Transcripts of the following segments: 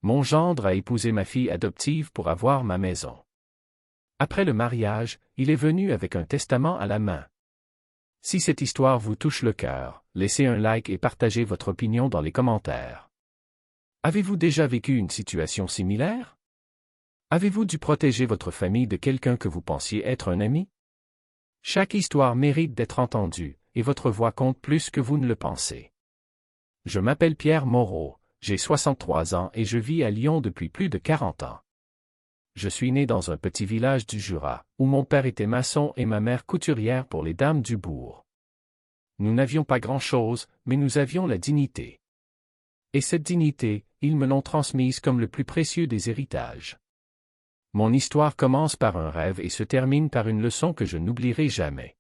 Mon gendre a épousé ma fille adoptive pour avoir ma maison. Après le mariage, il est venu avec un testament à la main. Si cette histoire vous touche le cœur, laissez un like et partagez votre opinion dans les commentaires. Avez-vous déjà vécu une situation similaire? Avez-vous dû protéger votre famille de quelqu'un que vous pensiez être un ami? Chaque histoire mérite d'être entendue, et votre voix compte plus que vous ne le pensez. Je m'appelle Pierre Moreau, j'ai 63 ans et je vis à Lyon depuis plus de 40 ans. Je suis né dans un petit village du Jura, où mon père était maçon et ma mère couturière pour les dames du bourg. Nous n'avions pas grand-chose, mais nous avions la dignité. Et cette dignité, ils me l'ont transmise comme le plus précieux des héritages. Mon histoire commence par un rêve et se termine par une leçon que je n'oublierai jamais.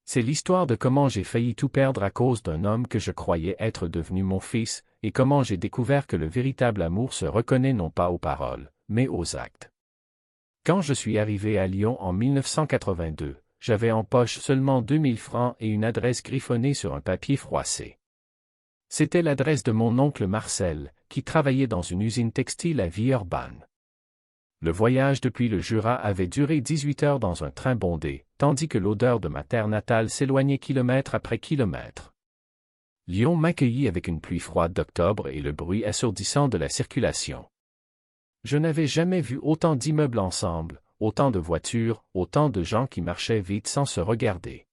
C'est l'histoire de comment j'ai failli tout perdre à cause d'un homme que je croyais être devenu mon fils, et comment j'ai découvert que le véritable amour se reconnaît non pas aux paroles, mais aux actes. Quand je suis arrivé à Lyon en 1982, j'avais en poche seulement 2000 francs et une adresse griffonnée sur un papier froissé. C'était l'adresse de mon oncle Marcel, qui travaillait dans une usine textile à Villeurbanne. Le voyage depuis le Jura avait duré 18 heures dans un train bondé, tandis que l'odeur de ma terre natale s'éloignait kilomètre après kilomètre. Lyon m'accueillit avec une pluie froide d'octobre et le bruit assourdissant de la circulation. Je n'avais jamais vu autant d'immeubles ensemble, autant de voitures, autant de gens qui marchaient vite sans se regarder.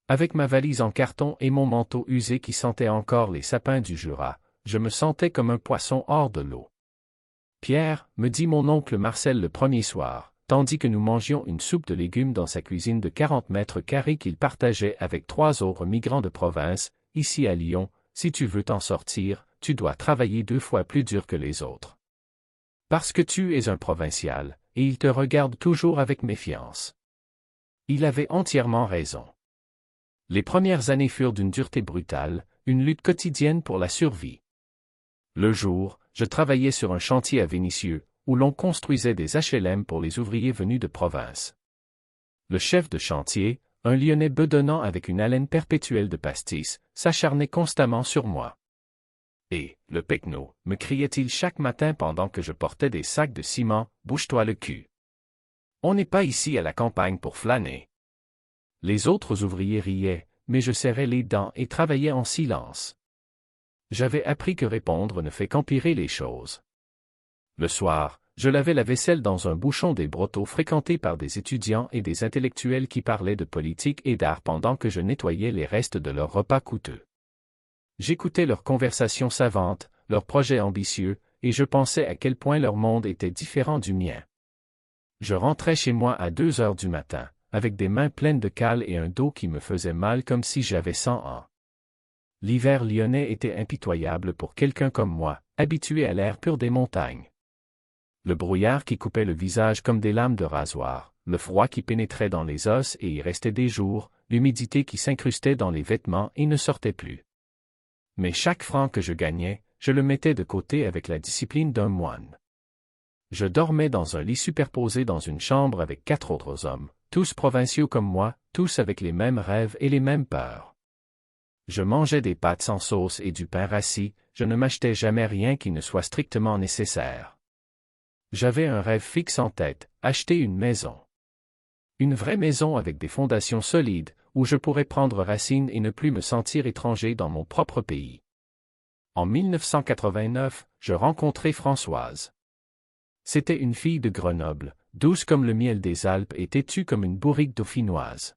Avec ma valise en carton et mon manteau usé qui sentait encore les sapins du Jura, je me sentais comme un poisson hors de l'eau. « Pierre » me dit mon oncle Marcel le premier soir, tandis que nous mangions une soupe de légumes dans sa cuisine de 40 mètres carrés qu'il partageait avec 3 autres migrants de province, « Ici à Lyon, si tu veux t'en sortir, tu dois travailler 2 fois plus dur que les autres. Parce que tu es un provincial, et il te regarde toujours avec méfiance. » Il avait entièrement raison. Les premières années furent d'une dureté brutale, une lutte quotidienne pour la survie. Le jour, je travaillais sur un chantier à Vénissieux, où l'on construisait des HLM pour les ouvriers venus de province. Le chef de chantier, un Lyonnais bedonnant avec une haleine perpétuelle de pastis, s'acharnait constamment sur moi. « Et, le pecno » me criait-il chaque matin pendant que je portais des sacs de ciment, « bouge-toi le cul. On n'est pas ici à la campagne pour flâner. » Les autres ouvriers riaient, mais je serrais les dents et travaillais en silence. J'avais appris que répondre ne fait qu'empirer les choses. Le soir, je lavais la vaisselle dans un bouchon des brotteaux fréquenté par des étudiants et des intellectuels qui parlaient de politique et d'art pendant que je nettoyais les restes de leurs repas coûteux. J'écoutais leurs conversations savantes, leurs projets ambitieux, et je pensais à quel point leur monde était différent du mien. Je rentrais chez moi à 2 heures du matin, avec des mains pleines de cale et un dos qui me faisait mal comme si j'avais 100 ans. L'hiver lyonnais était impitoyable pour quelqu'un comme moi, habitué à l'air pur des montagnes. Le brouillard qui coupait le visage comme des lames de rasoir, le froid qui pénétrait dans les os et y restait des jours, l'humidité qui s'incrustait dans les vêtements et ne sortait plus. Mais chaque franc que je gagnais, je le mettais de côté avec la discipline d'un moine. Je dormais dans un lit superposé dans une chambre avec 4 autres hommes, tous provinciaux comme moi, tous avec les mêmes rêves et les mêmes peurs. Je mangeais des pâtes sans sauce et du pain rassis, je ne m'achetais jamais rien qui ne soit strictement nécessaire. J'avais un rêve fixe en tête, acheter une maison. Une vraie maison avec des fondations solides, où je pourrais prendre racine et ne plus me sentir étranger dans mon propre pays. En 1989, je rencontrai Françoise. C'était une fille de Grenoble, douce comme le miel des Alpes et têtue comme une bourrique dauphinoise.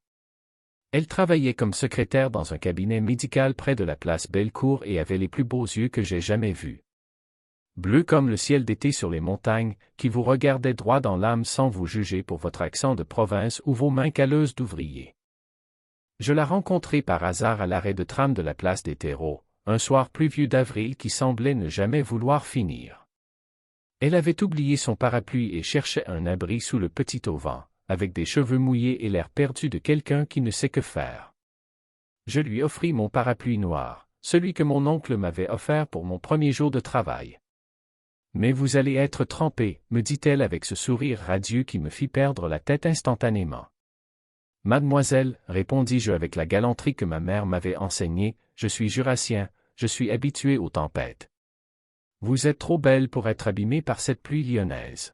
Elle travaillait comme secrétaire dans un cabinet médical près de la place Bellecour et avait les plus beaux yeux que j'ai jamais vus. Bleu comme le ciel d'été sur les montagnes, qui vous regardait droit dans l'âme sans vous juger pour votre accent de province ou vos mains calleuses d'ouvrier. Je la rencontrai par hasard à l'arrêt de tram de la place des Terreaux, un soir pluvieux d'avril qui semblait ne jamais vouloir finir. Elle avait oublié son parapluie et cherchait un abri sous le petit auvent, avec des cheveux mouillés et l'air perdu de quelqu'un qui ne sait que faire. Je lui offris mon parapluie noir, celui que mon oncle m'avait offert pour mon premier jour de travail. « Mais vous allez être trempé, » me dit-elle avec ce sourire radieux qui me fit perdre la tête instantanément. « Mademoiselle, » répondis-je avec la galanterie que ma mère m'avait enseignée, « je suis jurassien, je suis habitué aux tempêtes. Vous êtes trop belle pour être abîmée par cette pluie lyonnaise.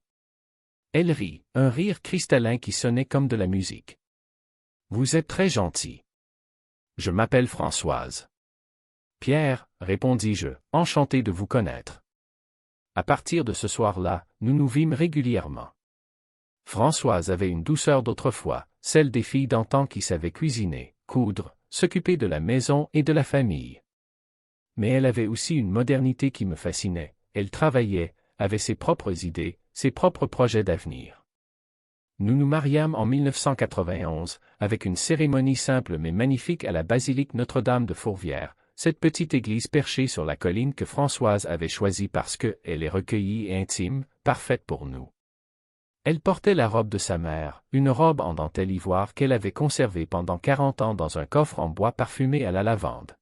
Elle rit, un rire cristallin qui sonnait comme de la musique. Vous êtes très gentil. Je m'appelle Françoise. Pierre, répondis-je, enchanté de vous connaître. À partir de ce soir-là, nous nous vîmes régulièrement. Françoise avait une douceur d'autrefois, celle des filles d'antan qui savaient cuisiner, coudre, s'occuper de la maison et de la famille. Mais elle avait aussi une modernité qui me fascinait, elle travaillait, avait ses propres idées, ses propres projets d'avenir. Nous nous mariâmes en 1991, avec une cérémonie simple mais magnifique à la basilique Notre-Dame de Fourvière, cette petite église perchée sur la colline que Françoise avait choisie parce qu'elle est recueillie et intime, parfaite pour nous. Elle portait la robe de sa mère, une robe en dentelle ivoire qu'elle avait conservée pendant 40 ans dans un coffre en bois parfumé à la lavande.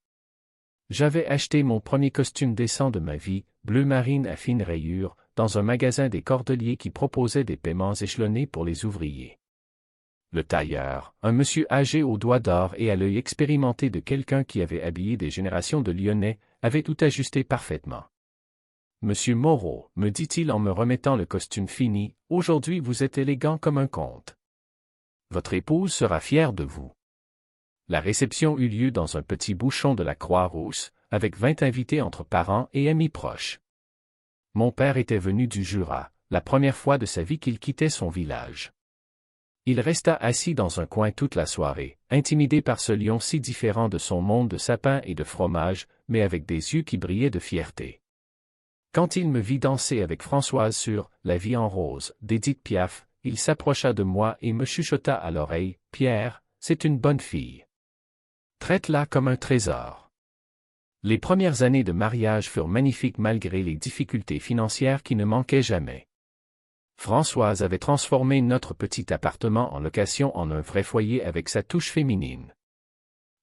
J'avais acheté mon premier costume décent de ma vie, bleu marine à fines rayures, dans un magasin des cordeliers qui proposait des paiements échelonnés pour les ouvriers. Le tailleur, un monsieur âgé aux doigts d'or et à l'œil expérimenté de quelqu'un qui avait habillé des générations de Lyonnais, avait tout ajusté parfaitement. « Monsieur Moreau, me dit-il en me remettant le costume fini, aujourd'hui vous êtes élégant comme un comte. Votre épouse sera fière de vous. » La réception eut lieu dans un petit bouchon de la Croix-Rousse, avec 20 invités entre parents et amis proches. Mon père était venu du Jura, la première fois de sa vie qu'il quittait son village. Il resta assis dans un coin toute la soirée, intimidé par ce lion si différent de son monde de sapin et de fromage, mais avec des yeux qui brillaient de fierté. Quand il me vit danser avec Françoise sur « La vie en rose » d'Édith Piaf, il s'approcha de moi et me chuchota à l'oreille « Pierre, c'est une bonne fille. Traite-la comme un trésor. » Les premières années de mariage furent magnifiques malgré les difficultés financières qui ne manquaient jamais. Françoise avait transformé notre petit appartement en location en un vrai foyer avec sa touche féminine.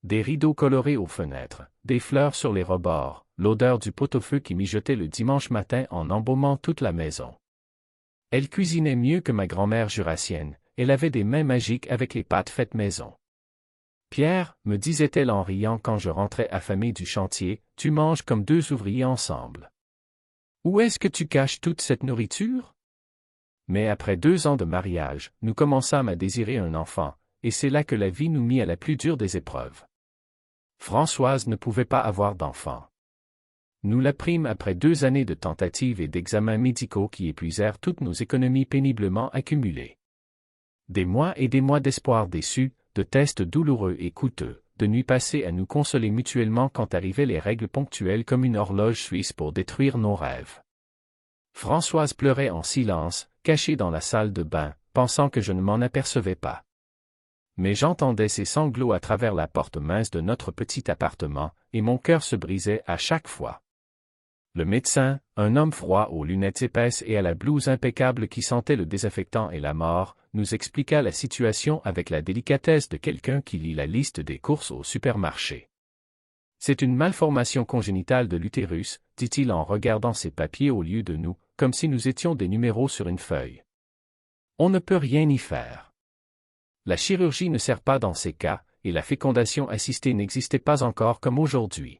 Des rideaux colorés aux fenêtres, des fleurs sur les rebords, l'odeur du pot-au-feu qui mijotait le dimanche matin en embaumant toute la maison. Elle cuisinait mieux que ma grand-mère jurassienne, elle avait des mains magiques avec les pâtes faites maison. Pierre, me disait-elle en riant quand je rentrais affamé du chantier, tu manges comme deux ouvriers ensemble. Où est-ce que tu caches toute cette nourriture? Mais après 2 ans de mariage, nous commençâmes à désirer un enfant, et c'est là que la vie nous mit à la plus dure des épreuves. Françoise ne pouvait pas avoir d'enfant. Nous l'apprîmes après 2 années de tentatives et d'examens médicaux qui épuisèrent toutes nos économies péniblement accumulées. Des mois et des mois d'espoir déçus, de tests douloureux et coûteux, de nuits passées à nous consoler mutuellement quand arrivaient les règles ponctuelles comme une horloge suisse pour détruire nos rêves. Françoise pleurait en silence, cachée dans la salle de bain, pensant que je ne m'en apercevais pas. Mais j'entendais ses sanglots à travers la porte mince de notre petit appartement, et mon cœur se brisait à chaque fois. Le médecin, un homme froid aux lunettes épaisses et à la blouse impeccable qui sentait le désaffectant et la mort, nous expliqua la situation avec la délicatesse de quelqu'un qui lit la liste des courses au supermarché. C'est une malformation congénitale de l'utérus, dit-il en regardant ses papiers au lieu de nous, comme si nous étions des numéros sur une feuille. On ne peut rien y faire. La chirurgie ne sert pas dans ces cas, et la fécondation assistée n'existait pas encore comme aujourd'hui.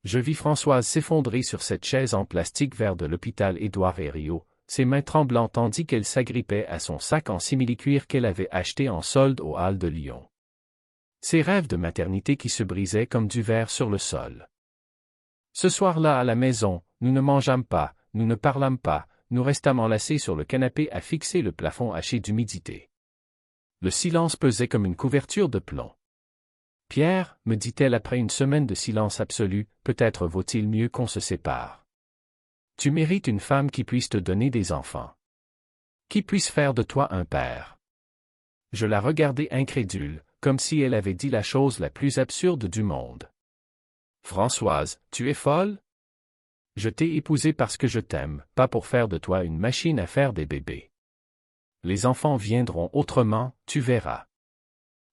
Je vis Françoise s'effondrer sur cette chaise en plastique vert de l'hôpital Édouard Herriot, ses mains tremblant tandis qu'elle s'agrippait à son sac en simili-cuir qu'elle avait acheté en solde aux Halles de Lyon. Ses rêves de maternité qui se brisaient comme du verre sur le sol. Ce soir-là à la maison, nous ne mangeâmes pas, nous ne parlâmes pas, nous restâmes enlacés sur le canapé à fixer le plafond haché d'humidité. Le silence pesait comme une couverture de plomb. « Pierre, me dit-elle après une semaine de silence absolu, peut-être vaut-il mieux qu'on se sépare. Tu mérites une femme qui puisse te donner des enfants. Qui puisse faire de toi un père. » Je la regardai incrédule, comme si elle avait dit la chose la plus absurde du monde. « Françoise, tu es folle? Je t'ai épousée parce que je t'aime, pas pour faire de toi une machine à faire des bébés. Les enfants viendront autrement, tu verras. »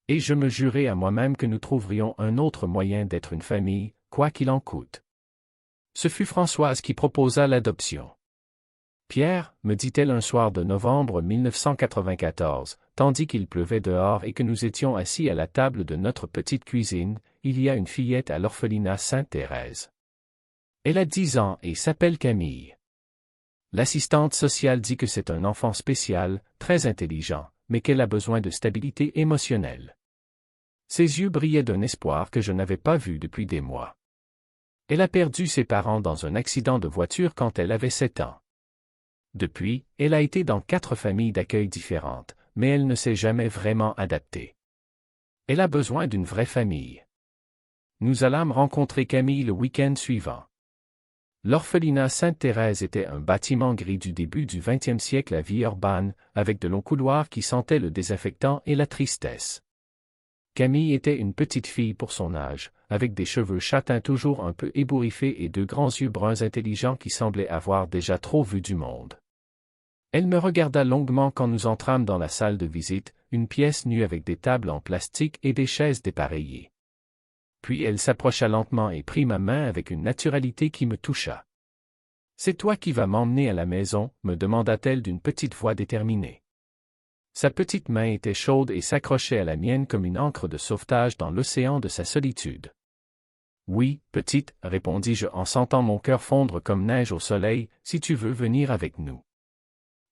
Et je me jurai à moi-même que nous trouverions un autre moyen d'être une famille, quoi qu'il en coûte. Ce fut Françoise qui proposa l'adoption. « Pierre, me dit-elle un soir de novembre 1994, tandis qu'il pleuvait dehors et que nous étions assis à la table de notre petite cuisine, il y a une fillette à l'orphelinat Sainte-Thérèse. Elle a 10 ans et s'appelle Camille. L'assistante sociale dit que c'est un enfant spécial, très intelligent, mais qu'elle a besoin de stabilité émotionnelle. Ses yeux brillaient d'un espoir que je n'avais pas vu depuis des mois. Elle a perdu ses parents dans un accident de voiture quand elle avait 7 ans. Depuis, elle a été dans 4 familles d'accueil différentes, mais elle ne s'est jamais vraiment adaptée. Elle a besoin d'une vraie famille. Nous allâmes rencontrer Camille le week-end suivant. L'orphelinat Sainte-Thérèse était un bâtiment gris du début du 20e siècle à Villeurbanne, avec de longs couloirs qui sentaient le désaffectant et la tristesse. Camille était une petite fille pour son âge, avec des cheveux châtains toujours un peu ébouriffés et de grands yeux bruns intelligents qui semblaient avoir déjà trop vu du monde. Elle me regarda longuement quand nous entrâmes dans la salle de visite, une pièce nue avec des tables en plastique et des chaises dépareillées. Puis elle s'approcha lentement et prit ma main avec une naturalité qui me toucha. « C'est toi qui vas m'emmener à la maison ?» me demanda-t-elle d'une petite voix déterminée. Sa petite main était chaude et s'accrochait à la mienne comme une ancre de sauvetage dans l'océan de sa solitude. « Oui, petite, répondis-je en sentant mon cœur fondre comme neige au soleil, si tu veux venir avec nous. »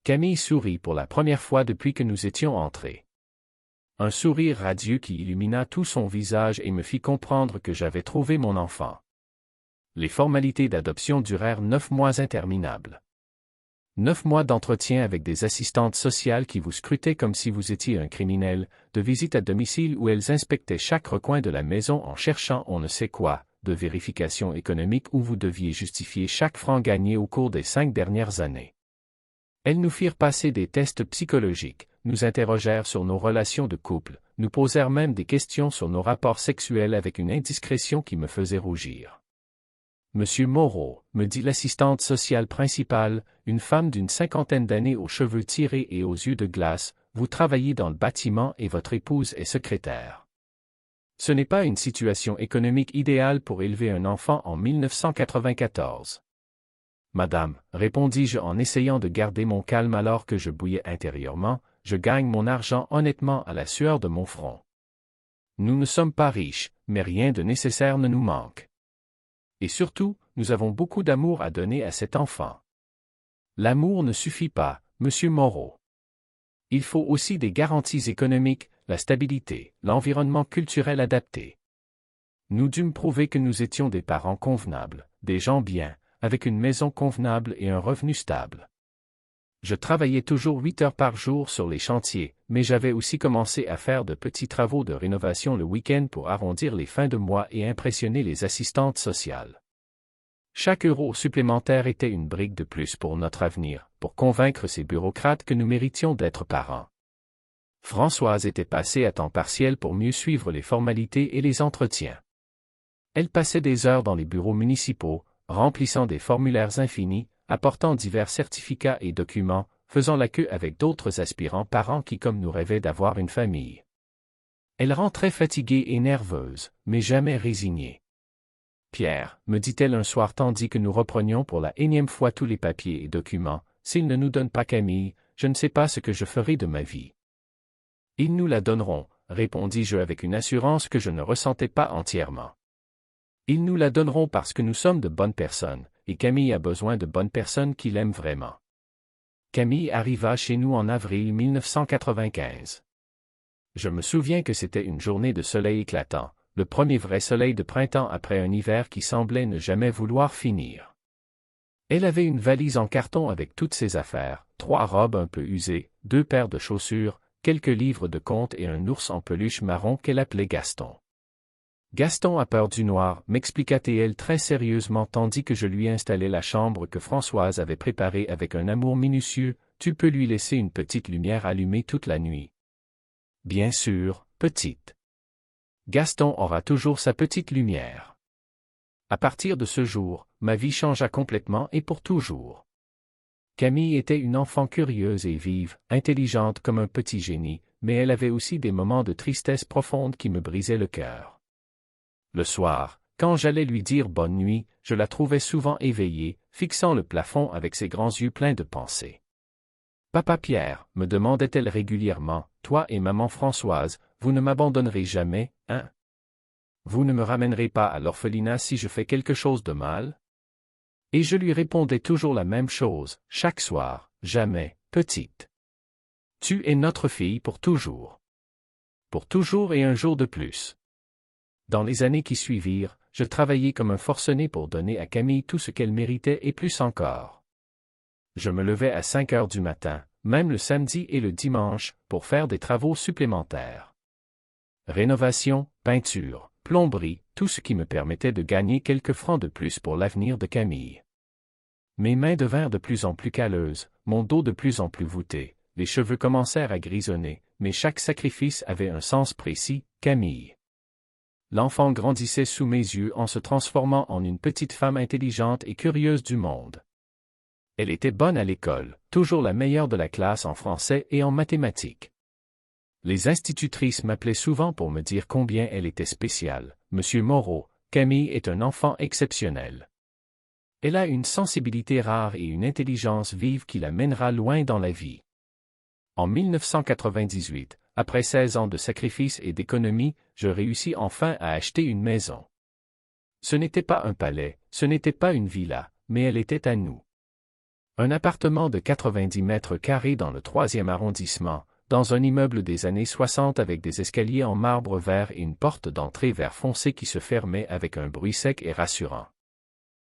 Camille sourit pour la première fois depuis que nous étions entrés. Un sourire radieux qui illumina tout son visage et me fit comprendre que j'avais trouvé mon enfant. Les formalités d'adoption durèrent 9 mois interminables. 9 mois d'entretien avec des assistantes sociales qui vous scrutaient comme si vous étiez un criminel, de visites à domicile où elles inspectaient chaque recoin de la maison en cherchant on ne sait quoi, de vérifications économiques où vous deviez justifier chaque franc gagné au cours des 5 dernières années. Elles nous firent passer des tests psychologiques, nous interrogèrent sur nos relations de couple, nous posèrent même des questions sur nos rapports sexuels avec une indiscrétion qui me faisait rougir. « Monsieur Moreau » me dit l'assistante sociale principale, une femme d'une 50aine d'années aux cheveux tirés et aux yeux de glace, vous travaillez dans le bâtiment et votre épouse est secrétaire. Ce n'est pas une situation économique idéale pour élever un enfant en 1994. Madame, répondis-je en essayant de garder mon calme alors que je bouillais intérieurement, je gagne mon argent honnêtement à la sueur de mon front. Nous ne sommes pas riches, mais rien de nécessaire ne nous manque. Et surtout, nous avons beaucoup d'amour à donner à cet enfant. L'amour ne suffit pas, Monsieur Moreau. Il faut aussi des garanties économiques, la stabilité, l'environnement culturel adapté. Nous dûmes prouver que nous étions des parents convenables, des gens bien, avec une maison convenable et un revenu stable. Je travaillais toujours 8 heures par jour sur les chantiers, mais j'avais aussi commencé à faire de petits travaux de rénovation le week-end pour arrondir les fins de mois et impressionner les assistantes sociales. Chaque euro supplémentaire était une brique de plus pour notre avenir, pour convaincre ces bureaucrates que nous méritions d'être parents. Françoise était passée à temps partiel pour mieux suivre les formalités et les entretiens. Elle passait des heures dans les bureaux municipaux, remplissant des formulaires infinis, apportant divers certificats et documents, faisant la queue avec d'autres aspirants parents qui comme nous rêvaient d'avoir une famille. Elle rentrait fatiguée et nerveuse, mais jamais résignée. « Pierre, me dit-elle un soir tandis que nous reprenions pour la énième fois tous les papiers et documents, s'ils ne nous donnent pas Camille, je ne sais pas ce que je ferai de ma vie. » « Ils nous la donneront, répondis-je avec une assurance que je ne ressentais pas entièrement. Ils nous la donneront parce que nous sommes de bonnes personnes, et Camille a besoin de bonnes personnes qui l'aiment vraiment. Camille arriva chez nous en avril 1995. Je me souviens que c'était une journée de soleil éclatant, le premier vrai soleil de printemps après un hiver qui semblait ne jamais vouloir finir. Elle avait une valise en carton avec toutes ses affaires, 3 robes un peu usées, 2 paires de chaussures, quelques livres de contes et un ours en peluche marron qu'elle appelait Gaston. Gaston a peur du noir, m'expliqua-t-elle très sérieusement tandis que je lui installais la chambre que Françoise avait préparée avec un amour minutieux, tu peux lui laisser une petite lumière allumée toute la nuit. Bien sûr, petite. Gaston aura toujours sa petite lumière. À partir de ce jour, ma vie changea complètement et pour toujours. Camille était une enfant curieuse et vive, intelligente comme un petit génie, mais elle avait aussi des moments de tristesse profonde qui me brisaient le cœur. Le soir, quand j'allais lui dire bonne nuit, je la trouvais souvent éveillée, fixant le plafond avec ses grands yeux pleins de pensées. « Papa Pierre, me demandait-elle régulièrement, toi et maman Françoise, vous ne m'abandonnerez jamais, hein? Vous ne me ramènerez pas à l'orphelinat si je fais quelque chose de mal? Et je lui répondais toujours la même chose, chaque soir, jamais, petite. Tu es notre fille pour toujours. Pour toujours et un jour de plus. Dans les années qui suivirent, je travaillais comme un forcené pour donner à Camille tout ce qu'elle méritait et plus encore. Je me levais à 5 heures du matin, même le samedi et le dimanche, pour faire des travaux supplémentaires. Rénovation, peinture, plomberie, tout ce qui me permettait de gagner quelques francs de plus pour l'avenir de Camille. Mes mains devinrent de plus en plus calleuses, mon dos de plus en plus voûté, les cheveux commencèrent à grisonner, mais chaque sacrifice avait un sens précis, Camille. L'enfant grandissait sous mes yeux en se transformant en une petite femme intelligente et curieuse du monde. Elle était bonne à l'école, toujours la meilleure de la classe en français et en mathématiques. Les institutrices m'appelaient souvent pour me dire combien elle était spéciale. Monsieur Moreau, Camille est un enfant exceptionnel. Elle a une sensibilité rare et une intelligence vive qui la mènera loin dans la vie. En 1998, après 16 ans de sacrifices et d'économie, je réussis enfin à acheter une maison. Ce n'était pas un palais, ce n'était pas une villa, mais elle était à nous. Un appartement de 90 mètres carrés dans le 3e arrondissement, dans un immeuble des années 60 avec des escaliers en marbre vert et une porte d'entrée vert foncé qui se fermait avec un bruit sec et rassurant.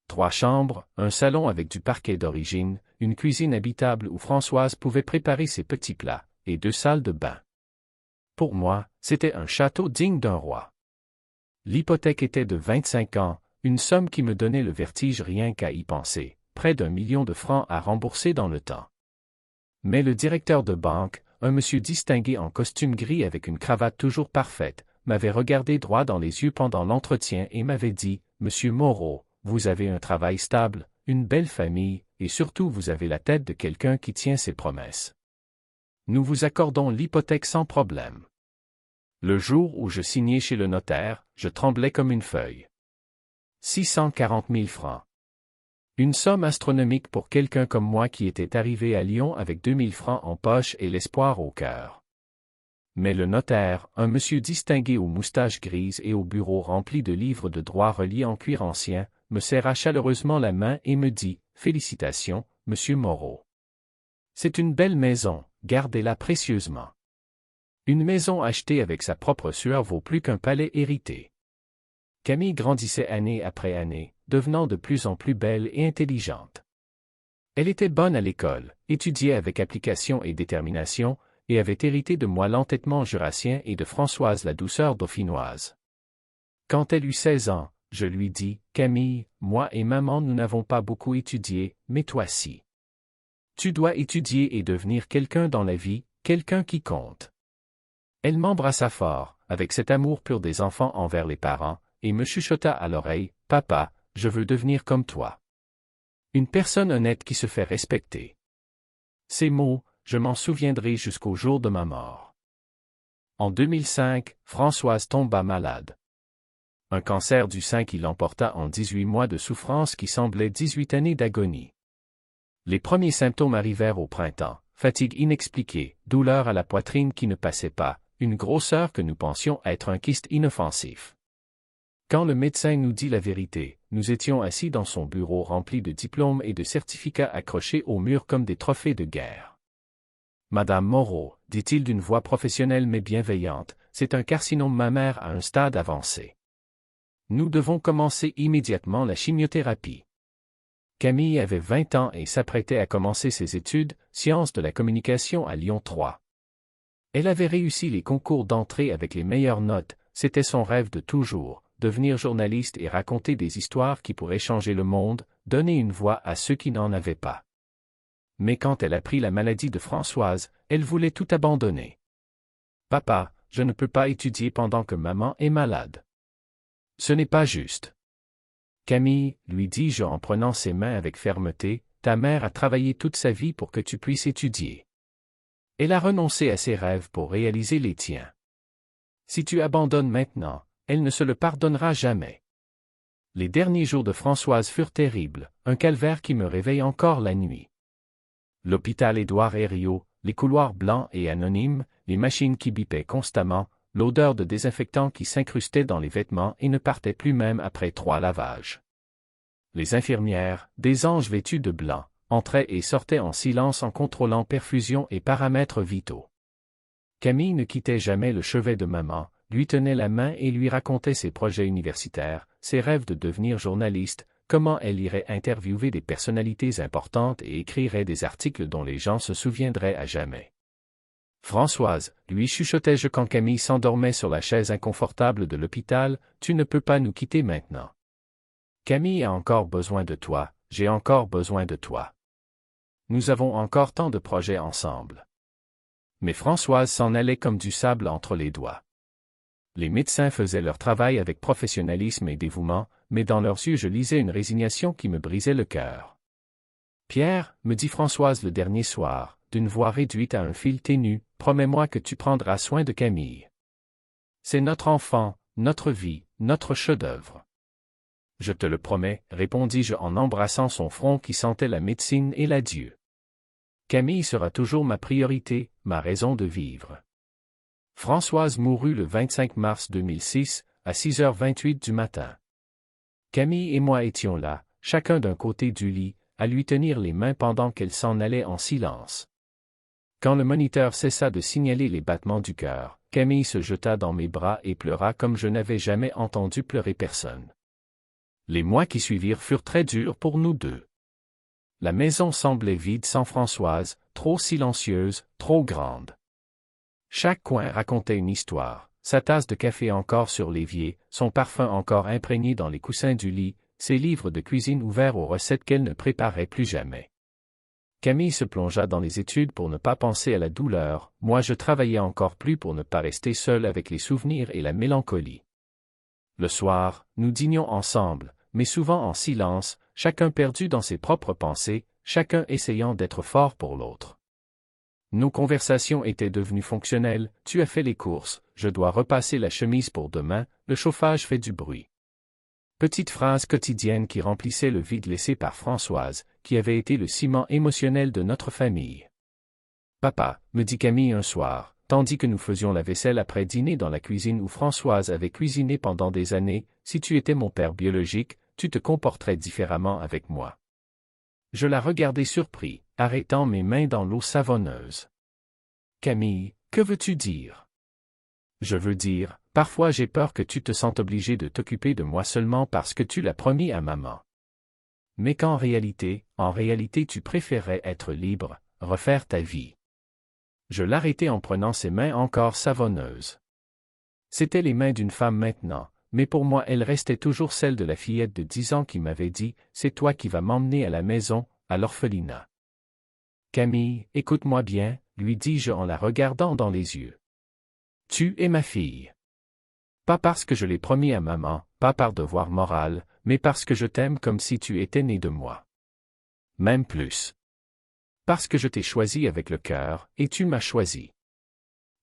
3 chambres, un salon avec du parquet d'origine, une cuisine habitable où Françoise pouvait préparer ses petits plats, et 2 salles de bain. Pour moi, c'était un château digne d'un roi. L'hypothèque était de 25 ans, une somme qui me donnait le vertige rien qu'à y penser, près d'1 million de francs à rembourser dans le temps. Mais le directeur de banque, un monsieur distingué en costume gris avec une cravate toujours parfaite, m'avait regardé droit dans les yeux pendant l'entretien et m'avait dit, « Monsieur Moreau, vous avez un travail stable, une belle famille, et surtout vous avez la tête de quelqu'un qui tient ses promesses. Nous vous accordons l'hypothèque sans problème. » Le jour où je signai chez le notaire, je tremblais comme une feuille. 640 000 francs. Une somme astronomique pour quelqu'un comme moi qui était arrivé à Lyon avec 2 000 francs en poche et l'espoir au cœur. Mais le notaire, un monsieur distingué aux moustaches grises et au bureau rempli de livres de droit reliés en cuir ancien, me serra chaleureusement la main et me dit « Félicitations, monsieur Moreau. C'est une belle maison, gardez-la précieusement. Une maison achetée avec sa propre sueur vaut plus qu'un palais hérité. » Camille grandissait année après année, devenant de plus en plus belle et intelligente. Elle était bonne à l'école, étudiait avec application et détermination, et avait hérité de moi l'entêtement jurassien et de Françoise la douceur dauphinoise. Quand elle eut 16 ans, je lui dis, « Camille, moi et maman nous n'avons pas beaucoup étudié, mais toi si. Tu dois étudier et devenir quelqu'un dans la vie, quelqu'un qui compte. » Elle m'embrassa fort, avec cet amour pur des enfants envers les parents, et me chuchota à l'oreille, « Papa, je veux devenir comme toi. Une personne honnête qui se fait respecter. » Ces mots, je m'en souviendrai jusqu'au jour de ma mort. En 2005, Françoise tomba malade. Un cancer du sein qui l'emporta en 18 mois de souffrance qui semblait 18 années d'agonie. Les premiers symptômes arrivèrent au printemps, fatigue inexpliquée, douleur à la poitrine qui ne passait pas, une grosseur que nous pensions être un kyste inoffensif. Quand le médecin nous dit la vérité, nous étions assis dans son bureau rempli de diplômes et de certificats accrochés au mur comme des trophées de guerre. « Madame Moreau, dit-il d'une voix professionnelle mais bienveillante, c'est un carcinome mammaire à un stade avancé. Nous devons commencer immédiatement la chimiothérapie. » Camille avait 20 ans et s'apprêtait à commencer ses études, sciences de la communication à Lyon 3. Elle avait réussi les concours d'entrée avec les meilleures notes, c'était son rêve de toujours. Devenir journaliste et raconter des histoires qui pourraient changer le monde, donner une voix à ceux qui n'en avaient pas. Mais quand elle apprit la maladie de Françoise, elle voulait tout abandonner. « Papa, je ne peux pas étudier pendant que maman est malade. Ce n'est pas juste. » « Camille, lui dis-je en prenant ses mains avec fermeté, ta mère a travaillé toute sa vie pour que tu puisses étudier. Elle a renoncé à ses rêves pour réaliser les tiens. Si tu abandonnes maintenant, elle ne se le pardonnera jamais. » Les derniers jours de Françoise furent terribles, un calvaire qui me réveille encore la nuit. L'hôpital Édouard Herriot, les couloirs blancs et anonymes, les machines qui bipaient constamment, l'odeur de désinfectant qui s'incrustait dans les vêtements et ne partait plus même après 3 lavages. Les infirmières, des anges vêtus de blanc, entraient et sortaient en silence en contrôlant perfusion et paramètres vitaux. Camille ne quittait jamais le chevet de maman, lui tenait la main et lui racontait ses projets universitaires, ses rêves de devenir journaliste, comment elle irait interviewer des personnalités importantes et écrirait des articles dont les gens se souviendraient à jamais. Françoise, lui chuchotais-je quand Camille s'endormait sur la chaise inconfortable de l'hôpital, tu ne peux pas nous quitter maintenant. Camille a encore besoin de toi, j'ai encore besoin de toi. Nous avons encore tant de projets ensemble. Mais Françoise s'en allait comme du sable entre les doigts. Les médecins faisaient leur travail avec professionnalisme et dévouement, mais dans leurs yeux je lisais une résignation qui me brisait le cœur. Pierre, me dit Françoise le dernier soir, d'une voix réduite à un fil ténu, promets-moi que tu prendras soin de Camille. C'est notre enfant, notre vie, notre chef-d'œuvre. Je te le promets, répondis-je en embrassant son front qui sentait la médecine et l'adieu. Camille sera toujours ma priorité, ma raison de vivre. Françoise mourut le 25 mars 2006, à 6h28 du matin. Camille et moi étions là, chacun d'un côté du lit, à lui tenir les mains pendant qu'elle s'en allait en silence. Quand le moniteur cessa de signaler les battements du cœur, Camille se jeta dans mes bras et pleura comme je n'avais jamais entendu pleurer personne. Les mois qui suivirent furent très durs pour nous deux. La maison semblait vide sans Françoise, trop silencieuse, trop grande. Chaque coin racontait une histoire, sa tasse de café encore sur l'évier, son parfum encore imprégné dans les coussins du lit, ses livres de cuisine ouverts aux recettes qu'elle ne préparait plus jamais. Camille se plongea dans les études pour ne pas penser à la douleur, moi je travaillais encore plus pour ne pas rester seul avec les souvenirs et la mélancolie. Le soir, nous dînions ensemble, mais souvent en silence, chacun perdu dans ses propres pensées, chacun essayant d'être fort pour l'autre. Nos conversations étaient devenues fonctionnelles, tu as fait les courses, je dois repasser la chemise pour demain, le chauffage fait du bruit. Petites phrases quotidiennes qui remplissaient le vide laissé par Françoise, qui avait été le ciment émotionnel de notre famille. Papa, me dit Camille un soir, tandis que nous faisions la vaisselle après dîner dans la cuisine où Françoise avait cuisiné pendant des années, si tu étais mon père biologique, tu te comporterais différemment avec moi. Je la regardai surpris, arrêtant mes mains dans l'eau savonneuse. Camille, que veux-tu dire? Je veux dire, parfois j'ai peur que tu te sentes obligé de t'occuper de moi seulement parce que tu l'as promis à maman. Mais qu'en réalité tu préférais être libre, refaire ta vie. Je l'arrêtai en prenant ses mains encore savonneuses. C'étaient les mains d'une femme maintenant, mais pour moi elle restait toujours celle de la fillette de 10 ans qui m'avait dit « C'est toi qui vas m'emmener à la maison, à l'orphelinat. » Camille, écoute-moi bien, lui dis-je en la regardant dans les yeux. Tu es ma fille. Pas parce que je l'ai promis à maman, pas par devoir moral, mais parce que je t'aime comme si tu étais né de moi. Même plus. Parce que je t'ai choisi avec le cœur, et tu m'as choisi.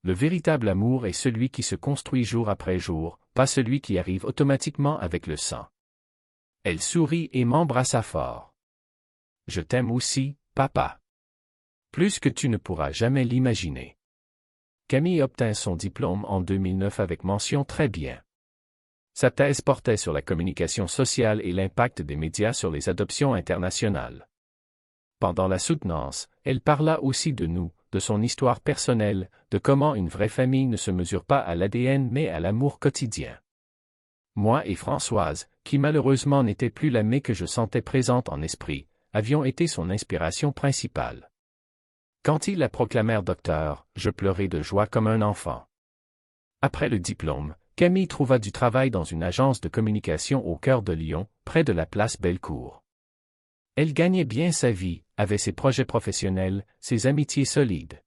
Le véritable amour est celui qui se construit jour après jour, pas celui qui arrive automatiquement avec le sang. Elle sourit et m'embrassa fort. Je t'aime aussi, papa. Plus que tu ne pourras jamais l'imaginer. Camille obtint son diplôme en 2009 avec mention très bien. Sa thèse portait sur la communication sociale et l'impact des médias sur les adoptions internationales. Pendant la soutenance, elle parla aussi de nous, de son histoire personnelle, de comment une vraie famille ne se mesure pas à l'ADN mais à l'amour quotidien. Moi et Françoise, qui malheureusement n'était plus l'amie que je sentais présente en esprit, avions été son inspiration principale. Quand ils la proclamèrent docteur, je pleurai de joie comme un enfant. Après le diplôme, Camille trouva du travail dans une agence de communication au cœur de Lyon, près de la place Bellecour. Elle gagnait bien sa vie, avait ses projets professionnels, ses amitiés solides.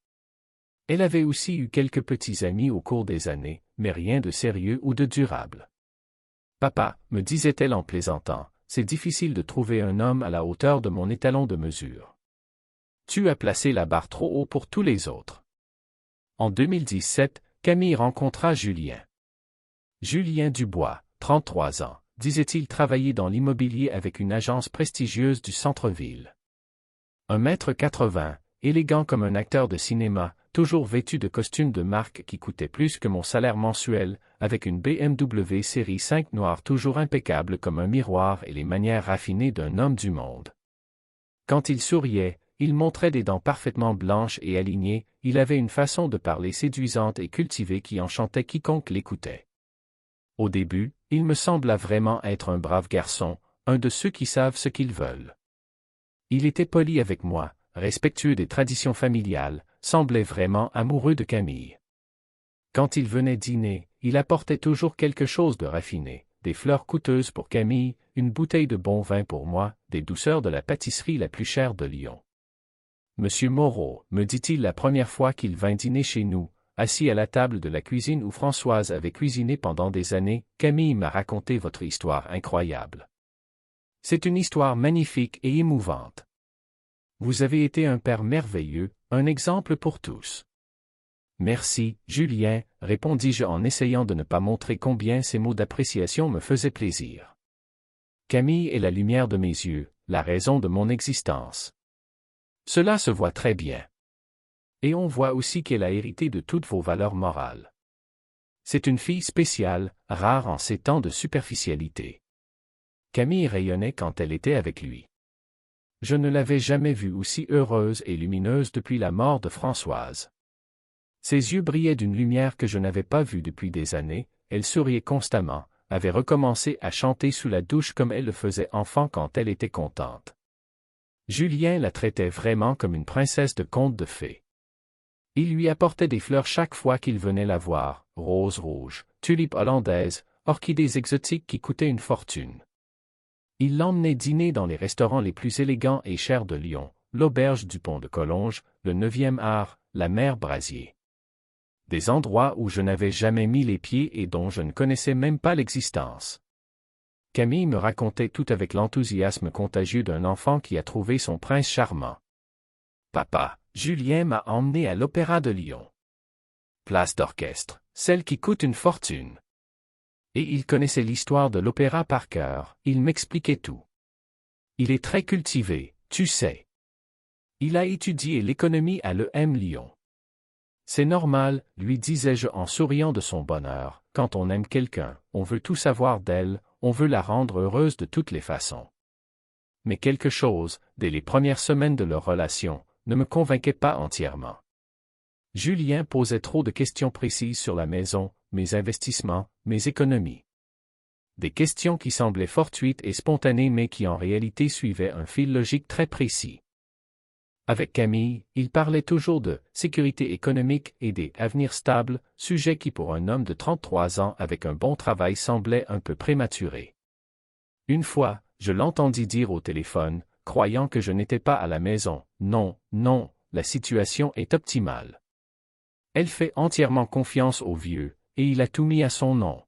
Elle avait aussi eu quelques petits amis au cours des années, mais rien de sérieux ou de durable. Papa, me disait-elle en plaisantant, c'est difficile de trouver un homme à la hauteur de mon étalon de mesure. Tu as placé la barre trop haut pour tous les autres. En 2017, Camille rencontra Julien. Julien Dubois, 33 ans, disait-il travailler dans l'immobilier avec une agence prestigieuse du centre-ville. 1,80 m, élégant comme un acteur de cinéma, toujours vêtu de costumes de marque qui coûtaient plus que mon salaire mensuel, avec une BMW série 5 noire toujours impeccable comme un miroir et les manières raffinées d'un homme du monde. Quand il souriait, il montrait des dents parfaitement blanches et alignées, il avait une façon de parler séduisante et cultivée qui enchantait quiconque l'écoutait. Au début, il me sembla vraiment être un brave garçon, un de ceux qui savent ce qu'ils veulent. Il était poli avec moi, respectueux des traditions familiales, semblait vraiment amoureux de Camille. Quand il venait dîner, il apportait toujours quelque chose de raffiné, des fleurs coûteuses pour Camille, une bouteille de bon vin pour moi, des douceurs de la pâtisserie la plus chère de Lyon. Monsieur Moreau, me dit-il la première fois qu'il vint dîner chez nous, assis à la table de la cuisine où Françoise avait cuisiné pendant des années, Camille m'a raconté votre histoire incroyable. C'est une histoire magnifique et émouvante. Vous avez été un père merveilleux, un exemple pour tous. Merci, Julien, répondis-je en essayant de ne pas montrer combien ces mots d'appréciation me faisaient plaisir. Camille est la lumière de mes yeux, la raison de mon existence. Cela se voit très bien. Et on voit aussi qu'elle a hérité de toutes vos valeurs morales. C'est une fille spéciale, rare en ces temps de superficialité. Camille rayonnait quand elle était avec lui. Je ne l'avais jamais vue aussi heureuse et lumineuse depuis la mort de Françoise. Ses yeux brillaient d'une lumière que je n'avais pas vue depuis des années, elle souriait constamment, avait recommencé à chanter sous la douche comme elle le faisait enfant quand elle était contente. Julien la traitait vraiment comme une princesse de conte de fées. Il lui apportait des fleurs chaque fois qu'il venait la voir, roses rouges, tulipes hollandaises, orchidées exotiques qui coûtaient une fortune. Il l'emmenait dîner dans les restaurants les plus élégants et chers de Lyon, l'auberge du Pont de Collonges, le 9e art, la Mère Brasier. Des endroits où je n'avais jamais mis les pieds et dont je ne connaissais même pas l'existence. Camille me racontait tout avec l'enthousiasme contagieux d'un enfant qui a trouvé son prince charmant. Papa, Julien m'a emmené à l'Opéra de Lyon. Place d'orchestre, celle qui coûte une fortune. Et il connaissait l'histoire de l'opéra par cœur, il m'expliquait tout. Il est très cultivé, tu sais. Il a étudié l'économie à l'EM Lyon. C'est normal, lui disais-je en souriant de son bonheur, quand on aime quelqu'un, on veut tout savoir d'elle, on veut la rendre heureuse de toutes les façons. Mais quelque chose, dès les premières semaines de leur relation, ne me convainquait pas entièrement. Julien posait trop de questions précises sur la maison, mes investissements, mes économies. Des questions qui semblaient fortuites et spontanées mais qui en réalité suivaient un fil logique très précis. Avec Camille, il parlait toujours de sécurité économique et des avenirs stables, sujet qui pour un homme de 33 ans avec un bon travail semblait un peu prématuré. Une fois, je l'entendis dire au téléphone, croyant que je n'étais pas à la maison, « Non, non, la situation est optimale. Elle fait entièrement confiance au vieux, et il a tout mis à son nom. »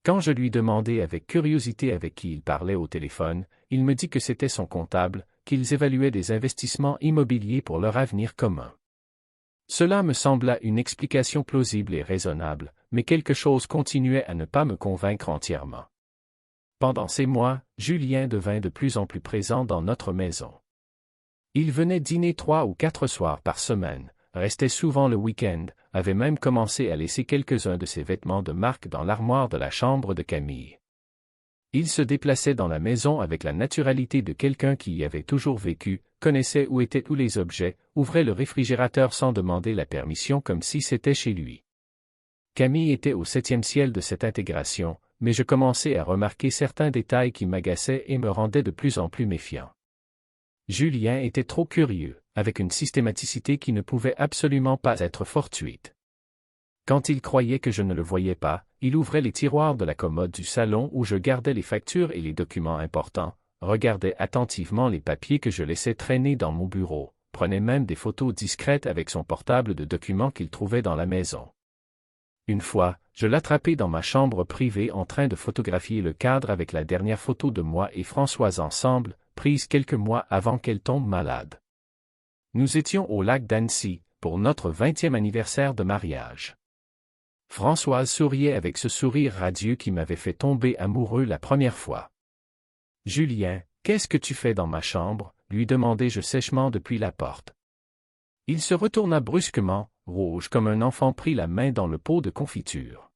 Quand je lui demandai avec curiosité avec qui il parlait au téléphone, il me dit que c'était son comptable, qu'ils évaluaient des investissements immobiliers pour leur avenir commun. Cela me sembla une explication plausible et raisonnable, mais quelque chose continuait à ne pas me convaincre entièrement. Pendant ces mois, Julien devint de plus en plus présent dans notre maison. Il venait dîner 3 ou 4 soirs par semaine, restait souvent le week-end, avait même commencé à laisser quelques-uns de ses vêtements de marque dans l'armoire de la chambre de Camille. Il se déplaçait dans la maison avec la naturalité de quelqu'un qui y avait toujours vécu, connaissait où étaient tous les objets, ouvrait le réfrigérateur sans demander la permission comme si c'était chez lui. Camille était au 7e ciel de cette intégration, mais je commençais à remarquer certains détails qui m'agaçaient et me rendaient de plus en plus méfiant. Julien était trop curieux, avec une systématicité qui ne pouvait absolument pas être fortuite. Quand il croyait que je ne le voyais pas, il ouvrait les tiroirs de la commode du salon où je gardais les factures et les documents importants, regardait attentivement les papiers que je laissais traîner dans mon bureau, prenait même des photos discrètes avec son portable de documents qu'il trouvait dans la maison. Une fois, je l'attrapai dans ma chambre privée en train de photographier le cadre avec la dernière photo de moi et Françoise ensemble, prise quelques mois avant qu'elle tombe malade. Nous étions au lac d'Annecy, pour notre 20e anniversaire de mariage. Françoise souriait avec ce sourire radieux qui m'avait fait tomber amoureux la première fois. « Julien, qu'est-ce que tu fais dans ma chambre ?» lui demandai-je sèchement depuis la porte. Il se retourna brusquement, rouge comme un enfant prit la main dans le pot de confiture.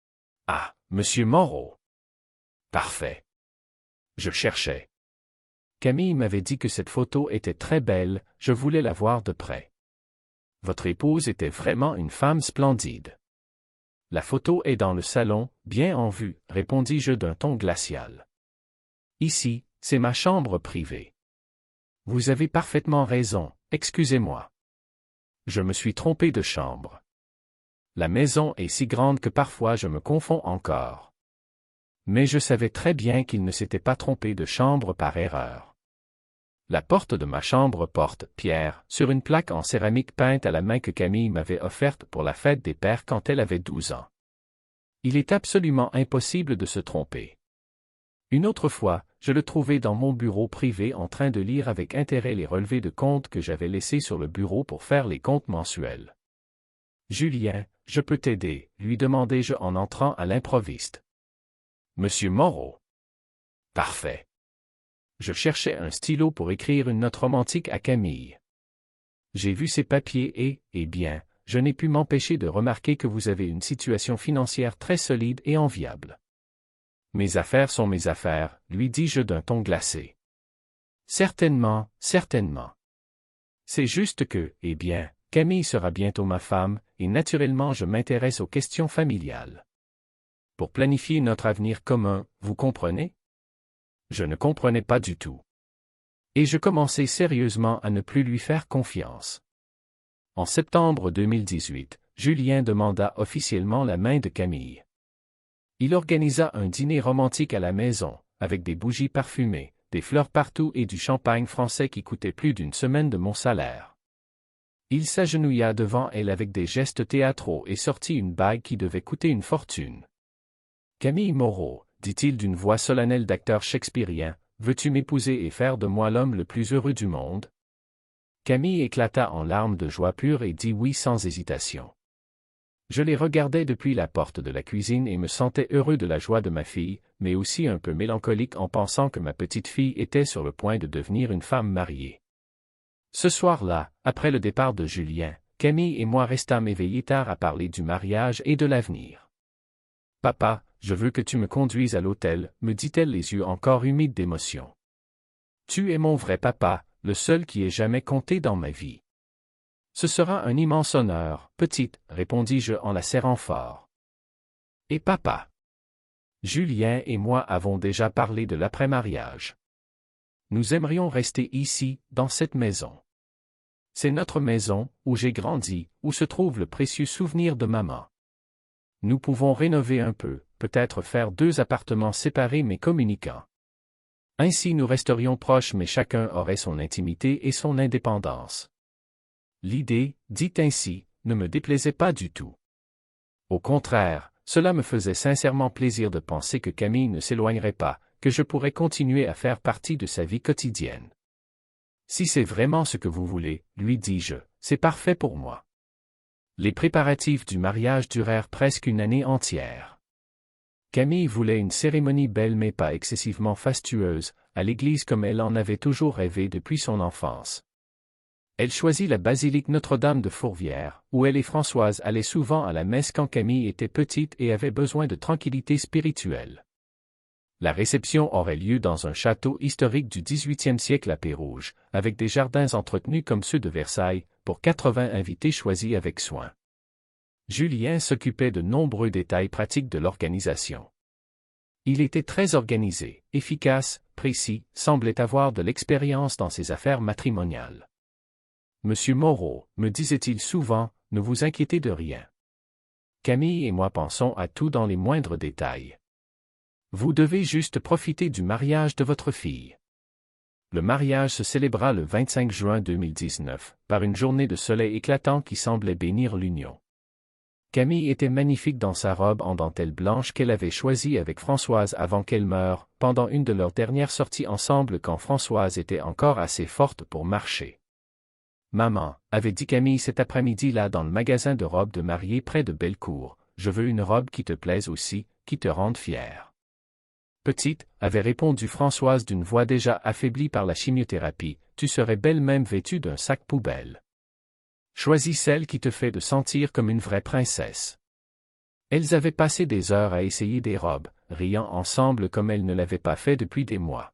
« Ah, Monsieur Moreau! Parfait. Je cherchais. Camille m'avait dit que cette photo était très belle, je voulais la voir de près. Votre épouse était vraiment une femme splendide. La photo est dans le salon, bien en vue, répondis-je d'un ton glacial. Ici, c'est ma chambre privée. Vous avez parfaitement raison, excusez-moi. Je me suis trompé de chambre. La maison est si grande que parfois je me confonds encore. Mais je savais très bien qu'il ne s'était pas trompé de chambre par erreur. La porte de ma chambre porte Pierre sur une plaque en céramique peinte à la main que Camille m'avait offerte pour la fête des pères quand elle avait 12 ans. Il est absolument impossible de se tromper. Une autre fois, je le trouvai dans mon bureau privé en train de lire avec intérêt les relevés de comptes que j'avais laissés sur le bureau pour faire les comptes mensuels. « Julien, je peux t'aider » lui demandai-je en entrant à l'improviste. « Monsieur Moreau. »« Parfait. » Je cherchais un stylo pour écrire une note romantique à Camille. J'ai vu ces papiers et, eh bien, je n'ai pu m'empêcher de remarquer que vous avez une situation financière très solide et enviable. Mes affaires sont mes affaires, lui dis-je d'un ton glacé. Certainement, certainement. C'est juste que, eh bien, Camille sera bientôt ma femme, et naturellement je m'intéresse aux questions familiales. Pour planifier notre avenir commun, vous comprenez? Je ne comprenais pas du tout. Et je commençai sérieusement à ne plus lui faire confiance. En septembre 2018, Julien demanda officiellement la main de Camille. Il organisa un dîner romantique à la maison, avec des bougies parfumées, des fleurs partout et du champagne français qui coûtait plus d'une semaine de mon salaire. Il s'agenouilla devant elle avec des gestes théâtraux et sortit une bague qui devait coûter une fortune. « Camille Moreau, dit-il d'une voix solennelle d'acteur shakespearien, veux-tu m'épouser et faire de moi l'homme le plus heureux du monde? » Camille éclata en larmes de joie pure et dit oui sans hésitation. Je les regardais depuis la porte de la cuisine et me sentais heureux de la joie de ma fille, mais aussi un peu mélancolique en pensant que ma petite fille était sur le point de devenir une femme mariée. Ce soir-là, après le départ de Julien, Camille et moi restâmes éveillés tard à parler du mariage et de l'avenir. « Papa, je veux que tu me conduises à l'hôtel, me dit-elle les yeux encore humides d'émotion. Tu es mon vrai papa, le seul qui ait jamais compté dans ma vie. Ce sera un immense honneur, petite, répondis-je en la serrant fort. Et papa? Julien et moi avons déjà parlé de l'après-mariage. Nous aimerions rester ici, dans cette maison. C'est notre maison, où j'ai grandi, où se trouve le précieux souvenir de maman. Nous pouvons rénover un peu, peut-être faire 2 appartements séparés mais communicants. Ainsi nous resterions proches mais chacun aurait son intimité et son indépendance. L'idée, dite ainsi, ne me déplaisait pas du tout. Au contraire, cela me faisait sincèrement plaisir de penser que Camille ne s'éloignerait pas, que je pourrais continuer à faire partie de sa vie quotidienne. Si c'est vraiment ce que vous voulez, lui dis-je, c'est parfait pour moi. Les préparatifs du mariage durèrent presque une année entière. Camille voulait une cérémonie belle mais pas excessivement fastueuse, à l'église comme elle en avait toujours rêvé depuis son enfance. Elle choisit la basilique Notre-Dame de Fourvière, où elle et Françoise allaient souvent à la messe quand Camille était petite et avait besoin de tranquillité spirituelle. La réception aurait lieu dans un château historique du XVIIIe siècle à Pérouges, avec des jardins entretenus comme ceux de Versailles, pour 80 invités choisis avec soin. Julien s'occupait de nombreux détails pratiques de l'organisation. Il était très organisé, efficace, précis, semblait avoir de l'expérience dans ses affaires matrimoniales. « Monsieur Moreau, me disait-il souvent, ne vous inquiétez de rien. Camille et moi pensons à tout dans les moindres détails. Vous devez juste profiter du mariage de votre fille. » Le mariage se célébra le 25 juin 2019, par une journée de soleil éclatant qui semblait bénir l'union. Camille était magnifique dans sa robe en dentelle blanche qu'elle avait choisie avec Françoise avant qu'elle meure, pendant une de leurs dernières sorties ensemble quand Françoise était encore assez forte pour marcher. « Maman, avait dit Camille cet après-midi-là dans le magasin de robes de mariée près de Bellecour, je veux une robe qui te plaise aussi, qui te rende fière. » Petite, avait répondu Françoise d'une voix déjà affaiblie par la chimiothérapie, tu serais belle même vêtue d'un sac poubelle. Choisis celle qui te fait de sentir comme une vraie princesse. Elles avaient passé des heures à essayer des robes, riant ensemble comme elles ne l'avaient pas fait depuis des mois.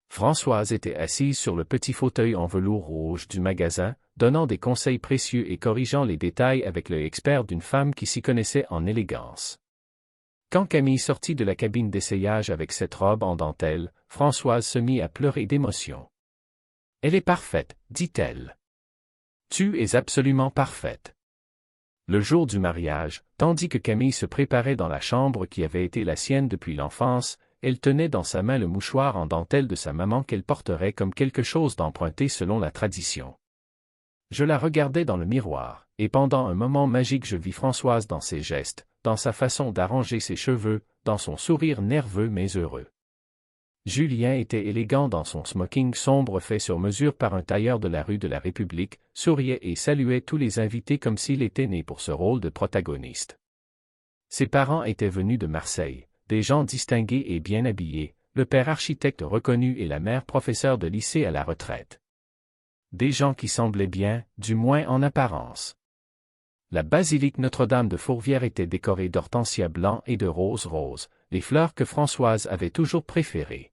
Françoise était assise sur le petit fauteuil en velours rouge du magasin, donnant des conseils précieux et corrigeant les détails avec l'œil expert d'une femme qui s'y connaissait en élégance. Quand Camille sortit de la cabine d'essayage avec cette robe en dentelle, Françoise se mit à pleurer d'émotion. « Elle est parfaite, dit-elle. Tu es absolument parfaite. » Le jour du mariage, tandis que Camille se préparait dans la chambre qui avait été la sienne depuis l'enfance, elle tenait dans sa main le mouchoir en dentelle de sa maman qu'elle porterait comme quelque chose d'emprunté selon la tradition. Je la regardais dans le miroir, et pendant un moment magique je vis Françoise dans ses gestes, dans sa façon d'arranger ses cheveux, dans son sourire nerveux mais heureux. Julien était élégant dans son smoking sombre fait sur mesure par un tailleur de la rue de la République, souriait et saluait tous les invités comme s'il était né pour ce rôle de protagoniste. Ses parents étaient venus de Marseille, des gens distingués et bien habillés, le père architecte reconnu et la mère professeure de lycée à la retraite. Des gens qui semblaient bien, du moins en apparence. La basilique Notre-Dame de Fourvière était décorée d'hortensias blancs et de roses roses, les fleurs que Françoise avait toujours préférées.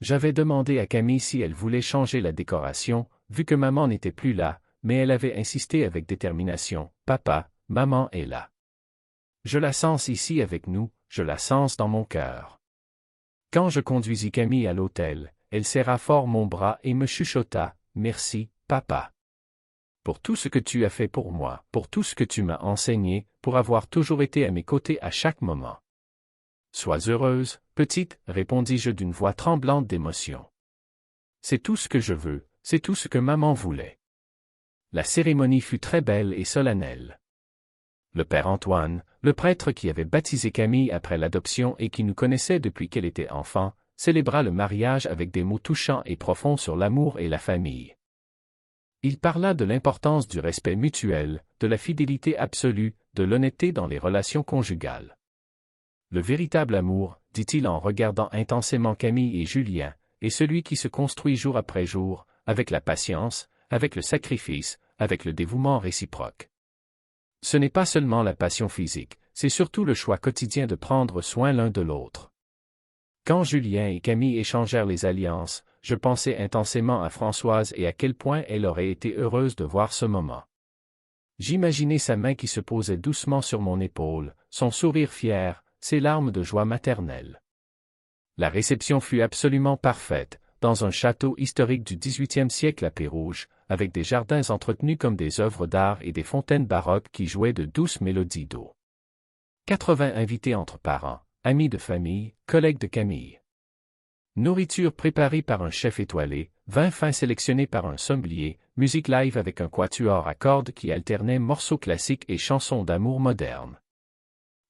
J'avais demandé à Camille si elle voulait changer la décoration, vu que maman n'était plus là, mais elle avait insisté avec détermination. « Papa, maman est là. Je la sens ici avec nous, je la sens dans mon cœur. » Quand je conduisis Camille à l'hôtel, elle serra fort mon bras et me chuchota « Merci, papa. Pour tout ce que tu as fait pour moi, pour tout ce que tu m'as enseigné, pour avoir toujours été à mes côtés à chaque moment. » « Sois heureuse, petite, répondis-je d'une voix tremblante d'émotion. C'est tout ce que je veux, c'est tout ce que maman voulait. La cérémonie fut très belle et solennelle. Le père Antoine, le prêtre qui avait baptisé Camille après l'adoption et qui nous connaissait depuis qu'elle était enfant, célébra le mariage avec des mots touchants et profonds sur l'amour et la famille. Il parla de l'importance du respect mutuel, de la fidélité absolue, de l'honnêteté dans les relations conjugales. Le véritable amour, dit-il en regardant intensément Camille et Julien, est celui qui se construit jour après jour, avec la patience, avec le sacrifice, avec le dévouement réciproque. Ce n'est pas seulement la passion physique, c'est surtout le choix quotidien de prendre soin l'un de l'autre. Quand Julien et Camille échangèrent les alliances, je pensais intensément à Françoise et à quel point elle aurait été heureuse de voir ce moment. J'imaginais sa main qui se posait doucement sur mon épaule, son sourire fier, ses larmes de joie maternelle. La réception fut absolument parfaite, dans un château historique du XVIIIe siècle à Pérouge, avec des jardins entretenus comme des œuvres d'art et des fontaines baroques qui jouaient de douces mélodies d'eau. 80 invités entre parents, amis de famille, collègues de Camille. Nourriture préparée par un chef étoilé, vin fin sélectionné par un sommelier, musique live avec un quatuor à cordes qui alternait morceaux classiques et chansons d'amour modernes.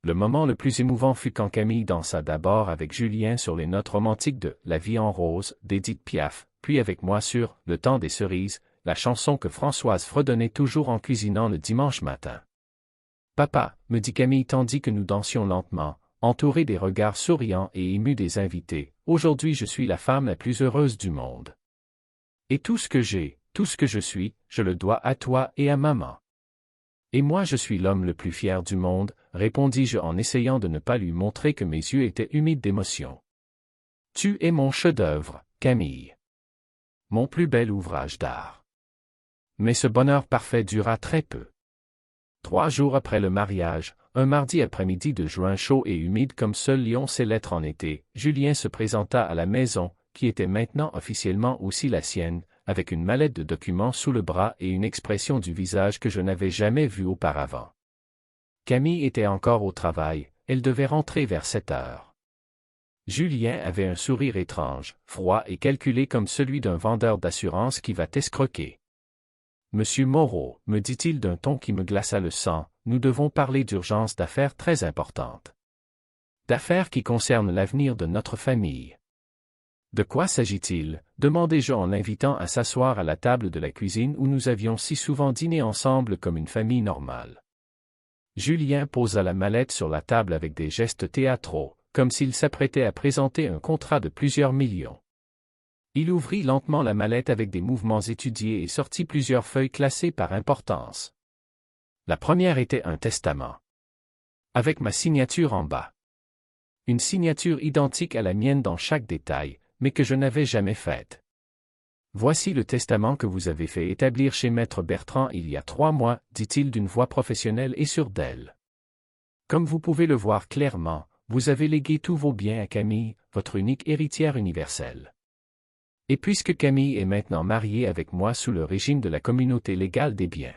Le moment le plus émouvant fut quand Camille dansa d'abord avec Julien sur les notes romantiques de « La vie en rose » d'Édith Piaf, puis avec moi sur « Le temps des cerises », la chanson que Françoise fredonnait toujours en cuisinant le dimanche matin. « Papa » me dit Camille tandis que nous dansions lentement, entourés des regards souriants et émus des invités, « Aujourd'hui je suis la femme la plus heureuse du monde. Et tout ce que j'ai, tout ce que je suis, je le dois à toi et à maman. » « Et moi je suis l'homme le plus fier du monde, » répondis-je en essayant de ne pas lui montrer que mes yeux étaient humides d'émotion. « Tu es mon chef-d'œuvre, Camille. Mon plus bel ouvrage d'art. » Mais ce bonheur parfait dura très peu. 3 jours après le mariage, un mardi après-midi de juin chaud et humide comme seul Lyon sait l'être en été, Julien se présenta à la maison, qui était maintenant officiellement aussi la sienne, avec une mallette de documents sous le bras et une expression du visage que je n'avais jamais vue auparavant. Camille était encore au travail, elle devait rentrer vers 7 heures. Julien avait un sourire étrange, froid et calculé comme celui d'un vendeur d'assurance qui va t'escroquer. « Monsieur Moreau, me dit-il d'un ton qui me glaça le sang, nous devons parler d'urgence d'affaires très importantes. D'affaires qui concernent l'avenir de notre famille. » « De quoi s'agit-il » demandai-je en l'invitant à s'asseoir à la table de la cuisine où nous avions si souvent dîné ensemble comme une famille normale. Julien posa la mallette sur la table avec des gestes théâtraux, comme s'il s'apprêtait à présenter un contrat de plusieurs millions. Il ouvrit lentement la mallette avec des mouvements étudiés et sortit plusieurs feuilles classées par importance. La première était un testament. Avec ma signature en bas. Une signature identique à la mienne dans chaque détail, mais que je n'avais jamais faite. Voici le testament que vous avez fait établir chez Maître Bertrand il y a 3 mois, dit-il d'une voix professionnelle et sûre d'elle. Comme vous pouvez le voir clairement, vous avez légué tous vos biens à Camille, votre unique héritière universelle. Et puisque Camille est maintenant mariée avec moi sous le régime de la communauté légale des biens.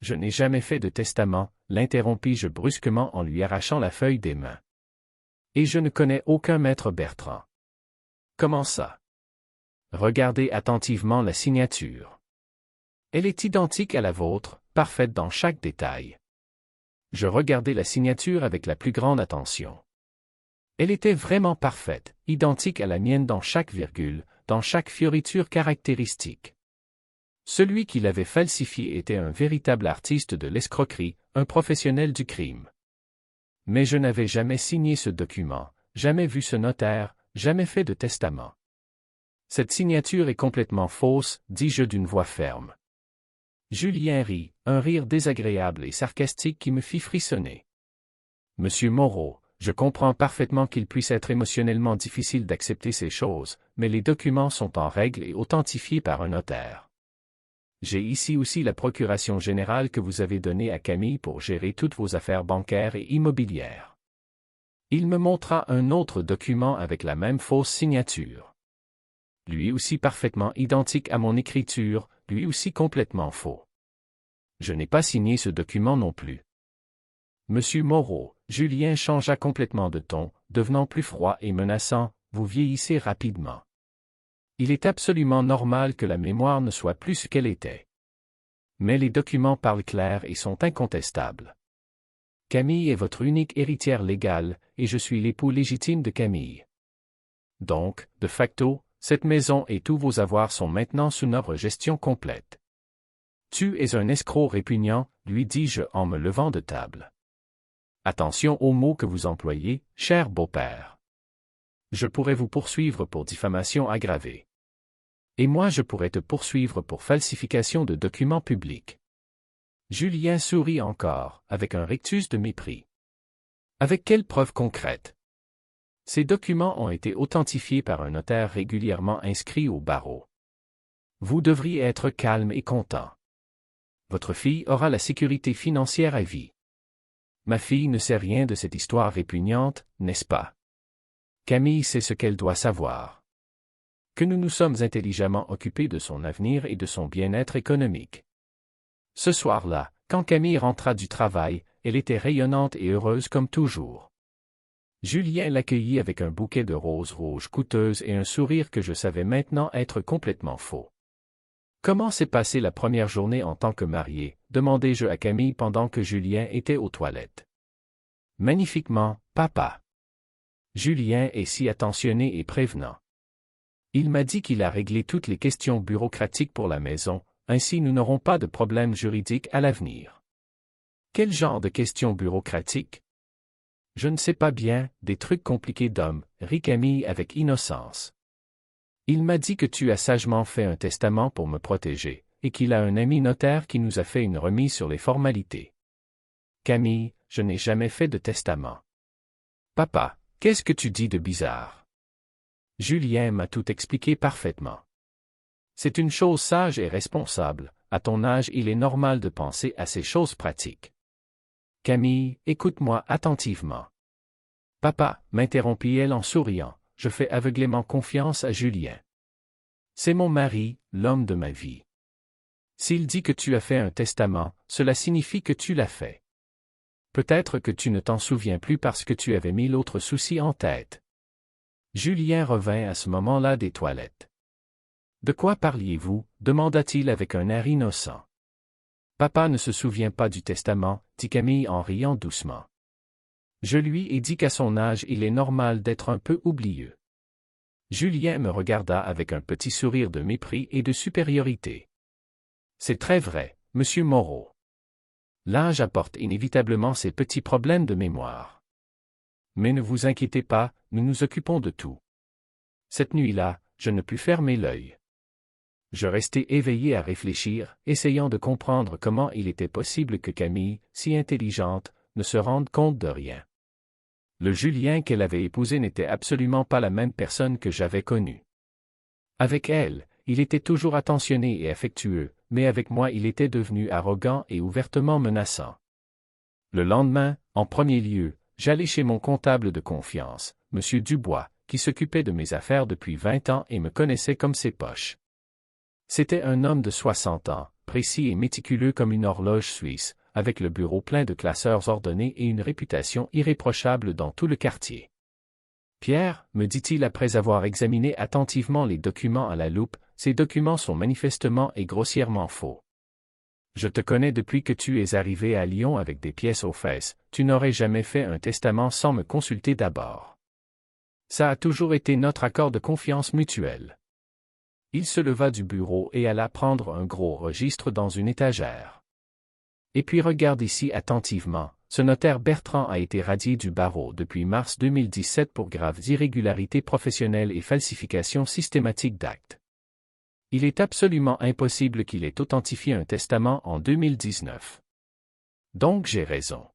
Je n'ai jamais fait de testament, l'interrompis-je brusquement en lui arrachant la feuille des mains. Et je ne connais aucun Maître Bertrand. Comment ça? Regardez attentivement la signature. Elle est identique à la vôtre, parfaite dans chaque détail. Je regardai la signature avec la plus grande attention. Elle était vraiment parfaite, identique à la mienne dans chaque virgule, dans chaque fioriture caractéristique. Celui qui l'avait falsifié était un véritable artiste de l'escroquerie, un professionnel du crime. Mais je n'avais jamais signé ce document, jamais vu ce notaire, jamais fait de testament. Cette signature est complètement fausse, dis-je d'une voix ferme. Julien rit, un rire désagréable et sarcastique qui me fit frissonner. Monsieur Moreau, je comprends parfaitement qu'il puisse être émotionnellement difficile d'accepter ces choses, mais les documents sont en règle et authentifiés par un notaire. J'ai ici aussi la procuration générale que vous avez donnée à Camille pour gérer toutes vos affaires bancaires et immobilières. Il me montra un autre document avec la même fausse signature. Lui aussi parfaitement identique à mon écriture, lui aussi complètement faux. Je n'ai pas signé ce document non plus. Monsieur Moreau, Julien changea complètement de ton, devenant plus froid et menaçant, vous vieillissez rapidement. Il est absolument normal que la mémoire ne soit plus ce qu'elle était. Mais les documents parlent clair et sont incontestables. Camille est votre unique héritière légale, et je suis l'époux légitime de Camille. Donc, de facto, cette maison et tous vos avoirs sont maintenant sous notre gestion complète. Tu es un escroc répugnant, lui dis-je en me levant de table. Attention aux mots que vous employez, cher beau-père. Je pourrais vous poursuivre pour diffamation aggravée. Et moi je pourrais te poursuivre pour falsification de documents publics. Julien sourit encore, avec un rictus de mépris. Avec quelle preuve concrète? Ces documents ont été authentifiés par un notaire régulièrement inscrit au barreau. Vous devriez être calme et content. Votre fille aura la sécurité financière à vie. Ma fille ne sait rien de cette histoire répugnante, n'est-ce pas? Camille sait ce qu'elle doit savoir. Que nous nous sommes intelligemment occupés de son avenir et de son bien-être économique. Ce soir-là, quand Camille rentra du travail, elle était rayonnante et heureuse comme toujours. Julien l'accueillit avec un bouquet de roses rouges coûteuses et un sourire que je savais maintenant être complètement faux. « Comment s'est passée la première journée en tant que marié ?» demandai-je à Camille pendant que Julien était aux toilettes. « Magnifiquement, papa. » Julien est si attentionné et prévenant. Il m'a dit qu'il a réglé toutes les questions bureaucratiques pour la maison, ainsi nous n'aurons pas de problème juridique à l'avenir. Quel genre de questions bureaucratiques? Je ne sais pas bien, des trucs compliqués d'homme, rit Camille avec innocence. Il m'a dit que tu as sagement fait un testament pour me protéger, et qu'il a un ami notaire qui nous a fait une remise sur les formalités. Camille, je n'ai jamais fait de testament. Papa, qu'est-ce que tu dis de bizarre? Julien m'a tout expliqué parfaitement. C'est une chose sage et responsable, à ton âge il est normal de penser à ces choses pratiques. Camille, écoute-moi attentivement. Papa, m'interrompit-elle en souriant, je fais aveuglément confiance à Julien. C'est mon mari, l'homme de ma vie. S'il dit que tu as fait un testament, cela signifie que tu l'as fait. Peut-être que tu ne t'en souviens plus parce que tu avais mis l'autre souci en tête. Julien revint à ce moment-là des toilettes. De quoi parliez-vous? Demanda-t-il avec un air innocent. Papa ne se souvient pas du testament, dit Camille en riant doucement. Je lui ai dit qu'à son âge il est normal d'être un peu oublieux. Julien me regarda avec un petit sourire de mépris et de supériorité. C'est très vrai, monsieur Moreau. L'âge apporte inévitablement ces petits problèmes de mémoire. Mais ne vous inquiétez pas, nous nous occupons de tout. Cette nuit-là, je ne pus fermer l'œil. Je restai éveillé à réfléchir, essayant de comprendre comment il était possible que Camille, si intelligente, ne se rende compte de rien. Le Julien qu'elle avait épousé n'était absolument pas la même personne que j'avais connue. Avec elle, il était toujours attentionné et affectueux, mais avec moi il était devenu arrogant et ouvertement menaçant. Le lendemain, en premier lieu, j'allai chez mon comptable de confiance, M. Dubois, qui s'occupait de mes affaires depuis 20 ans et me connaissait comme ses poches. C'était un homme de 60 ans, précis et méticuleux comme une horloge suisse, avec le bureau plein de classeurs ordonnés et une réputation irréprochable dans tout le quartier. « Pierre, me dit-il après avoir examiné attentivement les documents à la loupe, ces documents sont manifestement et grossièrement faux. Je te connais depuis que tu es arrivé à Lyon avec des pièces aux fesses, tu n'aurais jamais fait un testament sans me consulter d'abord. Ça a toujours été notre accord de confiance mutuelle. » Il se leva du bureau et alla prendre un gros registre dans une étagère. « Et puis regarde ici attentivement, ce notaire Bertrand a été radié du barreau depuis mars 2017 pour graves irrégularités professionnelles et falsification systématique d'actes. Il est absolument impossible qu'il ait authentifié un testament en 2019. Donc j'ai raison.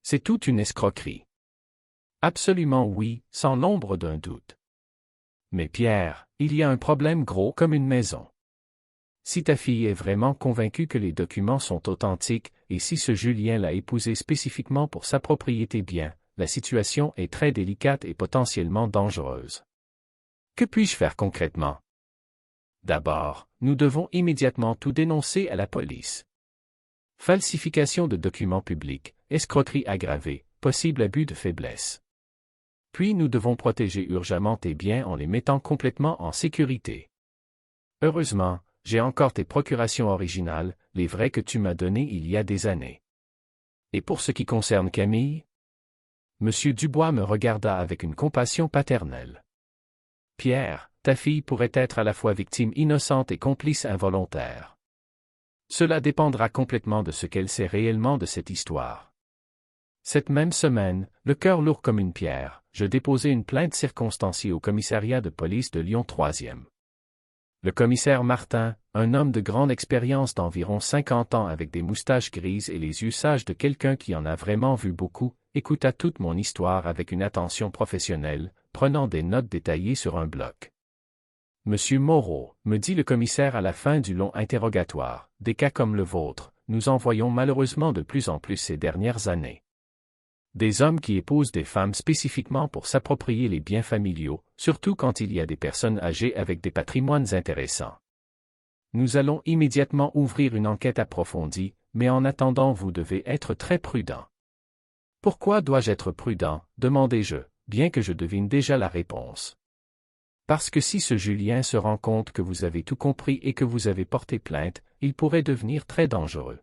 C'est toute une escroquerie. Absolument oui, sans l'ombre d'un doute. Mais Pierre, il y a un problème gros comme une maison. Si ta fille est vraiment convaincue que les documents sont authentiques, et si ce Julien l'a épousée spécifiquement pour s'approprier tes biens, la situation est très délicate et potentiellement dangereuse. Que puis-je faire concrètement? D'abord, nous devons immédiatement tout dénoncer à la police. Falsification de documents publics, escroquerie aggravée, possible abus de faiblesse. Puis nous devons protéger urgemment tes biens en les mettant complètement en sécurité. Heureusement, j'ai encore tes procurations originales, les vraies que tu m'as données il y a des années. Et pour ce qui concerne Camille? M. Dubois me regarda avec une compassion paternelle. Pierre, ta fille pourrait être à la fois victime innocente et complice involontaire. Cela dépendra complètement de ce qu'elle sait réellement de cette histoire. Cette même semaine, le cœur lourd comme une pierre, je déposai une plainte circonstanciée au commissariat de police de Lyon 3e. Le commissaire Martin, un homme de grande expérience d'environ 50 ans avec des moustaches grises et les yeux sages de quelqu'un qui en a vraiment vu beaucoup, écouta toute mon histoire avec une attention professionnelle, prenant des notes détaillées sur un bloc. « Monsieur Moreau, me dit le commissaire à la fin du long interrogatoire, des cas comme le vôtre, nous en voyons malheureusement de plus en plus ces dernières années. Des hommes qui épousent des femmes spécifiquement pour s'approprier les biens familiaux, surtout quand il y a des personnes âgées avec des patrimoines intéressants. Nous allons immédiatement ouvrir une enquête approfondie, mais en attendant vous devez être très prudent. » « Pourquoi dois-je être prudent, demandai-je, bien que je devine déjà la réponse. « Parce que si ce Julien se rend compte que vous avez tout compris et que vous avez porté plainte, il pourrait devenir très dangereux.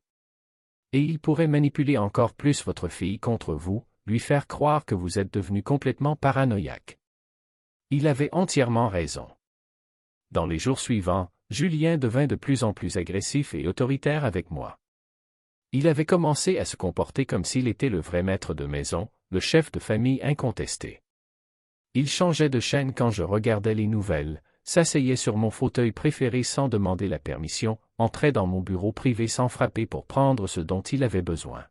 Et il pourrait manipuler encore plus votre fille contre vous, lui faire croire que vous êtes devenu complètement paranoïaque. » Il avait entièrement raison. Dans les jours suivants, Julien devint de plus en plus agressif et autoritaire avec moi. Il avait commencé à se comporter comme s'il était le vrai maître de maison, le chef de famille incontesté. Il changeait de chaîne quand je regardais les nouvelles, s'asseyait sur mon fauteuil préféré sans demander la permission, entrait dans mon bureau privé sans frapper pour prendre ce dont il avait besoin.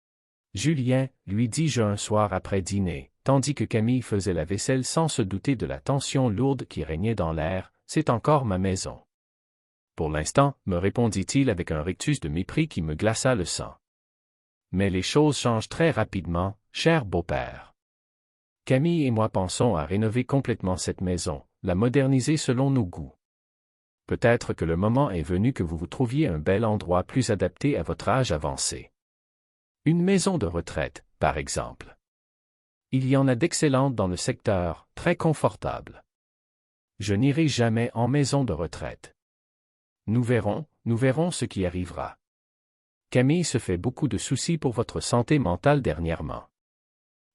« Julien, lui dis-je un soir après dîner, tandis que Camille faisait la vaisselle sans se douter de la tension lourde qui régnait dans l'air, c'est encore ma maison. » Pour l'instant, me répondit-il avec un rictus de mépris qui me glaça le sang. Mais les choses changent très rapidement, cher beau-père. Camille et moi pensons à rénover complètement cette maison, la moderniser selon nos goûts. Peut-être que le moment est venu que vous trouviez un bel endroit plus adapté à votre âge avancé. Une maison de retraite, par exemple. Il y en a d'excellentes dans le secteur, très confortables. Je n'irai jamais en maison de retraite. Nous verrons ce qui arrivera. Camille se fait beaucoup de soucis pour votre santé mentale dernièrement.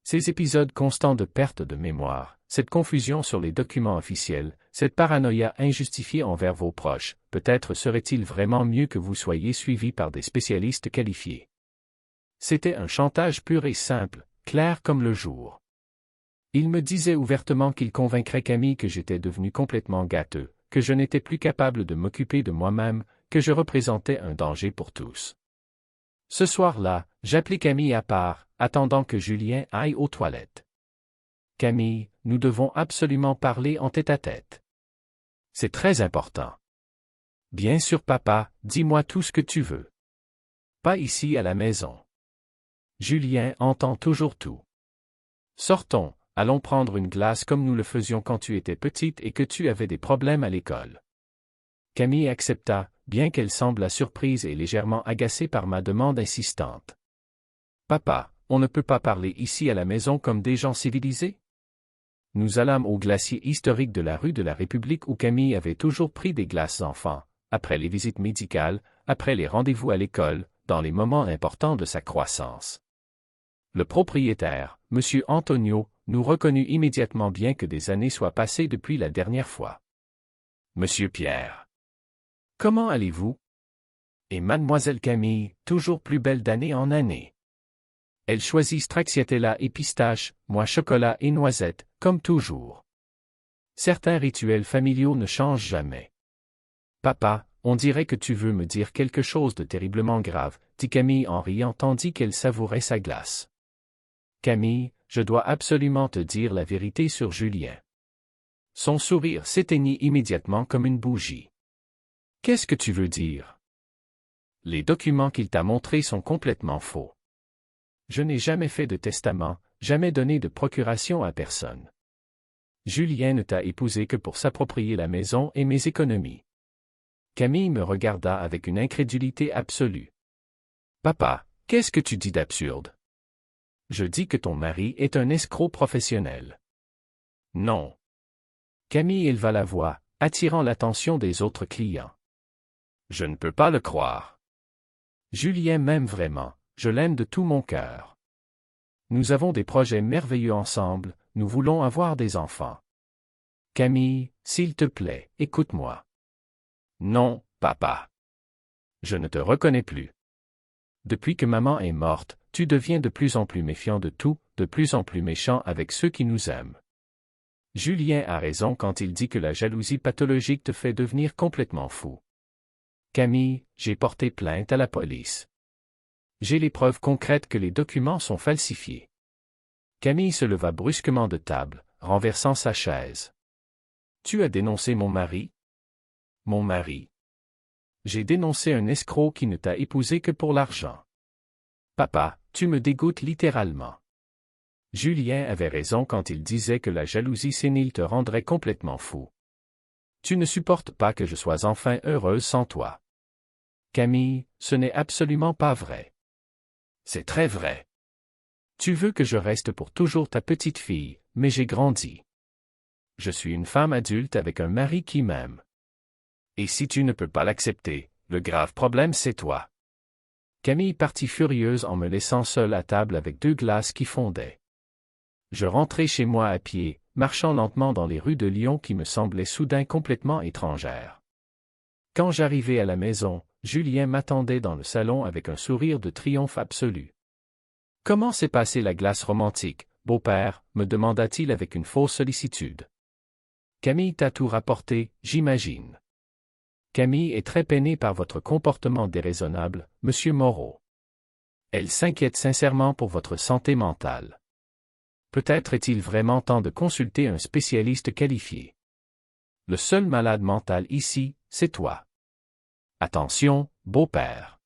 Ces épisodes constants de perte de mémoire, cette confusion sur les documents officiels, cette paranoïa injustifiée envers vos proches, peut-être serait-il vraiment mieux que vous soyez suivi par des spécialistes qualifiés. C'était un chantage pur et simple, clair comme le jour. Il me disait ouvertement qu'il convaincrait Camille que j'étais devenu complètement gâteux, que je n'étais plus capable de m'occuper de moi-même, que je représentais un danger pour tous. Ce soir-là, j'appelai Camille à part, attendant que Julien aille aux toilettes. « Camille, nous devons absolument parler en tête-à-tête. C'est très important. » « Bien sûr, papa, dis-moi tout ce que tu veux. » « Pas ici à la maison. » Julien entend toujours tout. « Sortons, allons prendre une glace comme nous le faisions quand tu étais petite et que tu avais des problèmes à l'école. » Camille accepta, bien qu'elle semblât surprise et légèrement agacée par ma demande insistante. « Papa, on ne peut pas parler ici à la maison comme des gens civilisés? » Nous allâmes au glacier historique de la rue de la République où Camille avait toujours pris des glaces enfants, après les visites médicales, après les rendez-vous à l'école, dans les moments importants de sa croissance. Le propriétaire, M. Antonio, nous reconnut immédiatement bien que des années soient passées depuis la dernière fois. « Monsieur Pierre. Comment allez-vous? » Et mademoiselle Camille, toujours plus belle d'année en année. Elle choisit stracciatella et pistache, moi chocolat et noisette, comme toujours. Certains rituels familiaux ne changent jamais. « Papa, on dirait que tu veux me dire quelque chose de terriblement grave, » dit Camille en riant tandis qu'elle savourait sa glace. « Camille, je dois absolument te dire la vérité sur Julien. » Son sourire s'éteignit immédiatement comme une bougie. « Qu'est-ce que tu veux dire? » « Les documents qu'il t'a montrés sont complètement faux. Je n'ai jamais fait de testament, jamais donné de procuration à personne. Julien ne t'a épousé que pour s'approprier la maison et mes économies. » Camille me regarda avec une incrédulité absolue. « Papa, qu'est-ce que tu dis d'absurde? » « Je dis que ton mari est un escroc professionnel. » « Non. » Camille éleva la voix, attirant l'attention des autres clients. « Je ne peux pas le croire. Julien m'aime vraiment, je l'aime de tout mon cœur. Nous avons des projets merveilleux ensemble, nous voulons avoir des enfants. Camille, s'il te plaît, écoute-moi. » « Non, papa. Je ne te reconnais plus. Depuis que maman est morte, tu deviens de plus en plus méfiant de tout, de plus en plus méchant avec ceux qui nous aiment. Julien a raison quand il dit que la jalousie pathologique te fait devenir complètement fou. Camille, j'ai porté plainte à la police. J'ai les preuves concrètes que les documents sont falsifiés. » Camille se leva brusquement de table, renversant sa chaise. « Tu as dénoncé mon mari? » « Mon mari. J'ai dénoncé un escroc qui ne t'a épousé que pour l'argent. Papa, tu me dégoûtes littéralement. Julien avait raison quand il disait que la jalousie sénile te rendrait complètement fou. Tu ne supportes pas que je sois enfin heureuse sans toi. Camille, ce n'est absolument pas vrai. C'est très vrai. Tu veux que je reste pour toujours ta petite fille, mais j'ai grandi. Je suis une femme adulte avec un mari qui m'aime. Et si tu ne peux pas l'accepter, le grave problème c'est toi. » Camille partit furieuse en me laissant seule à table avec 2 glaces qui fondaient. Je rentrai chez moi à pied, marchant lentement dans les rues de Lyon qui me semblaient soudain complètement étrangères. Quand j'arrivai à la maison, Julien m'attendait dans le salon avec un sourire de triomphe absolu. « Comment s'est passée la glace romantique, beau-père » me demanda-t-il avec une fausse sollicitude. « Camille t'a tout rapporté, j'imagine. » Camille est très peinée par votre comportement déraisonnable, monsieur Moreau. Elle s'inquiète sincèrement pour votre santé mentale. Peut-être est-il vraiment temps de consulter un spécialiste qualifié. Le seul malade mental ici, c'est toi. Attention, beau-père.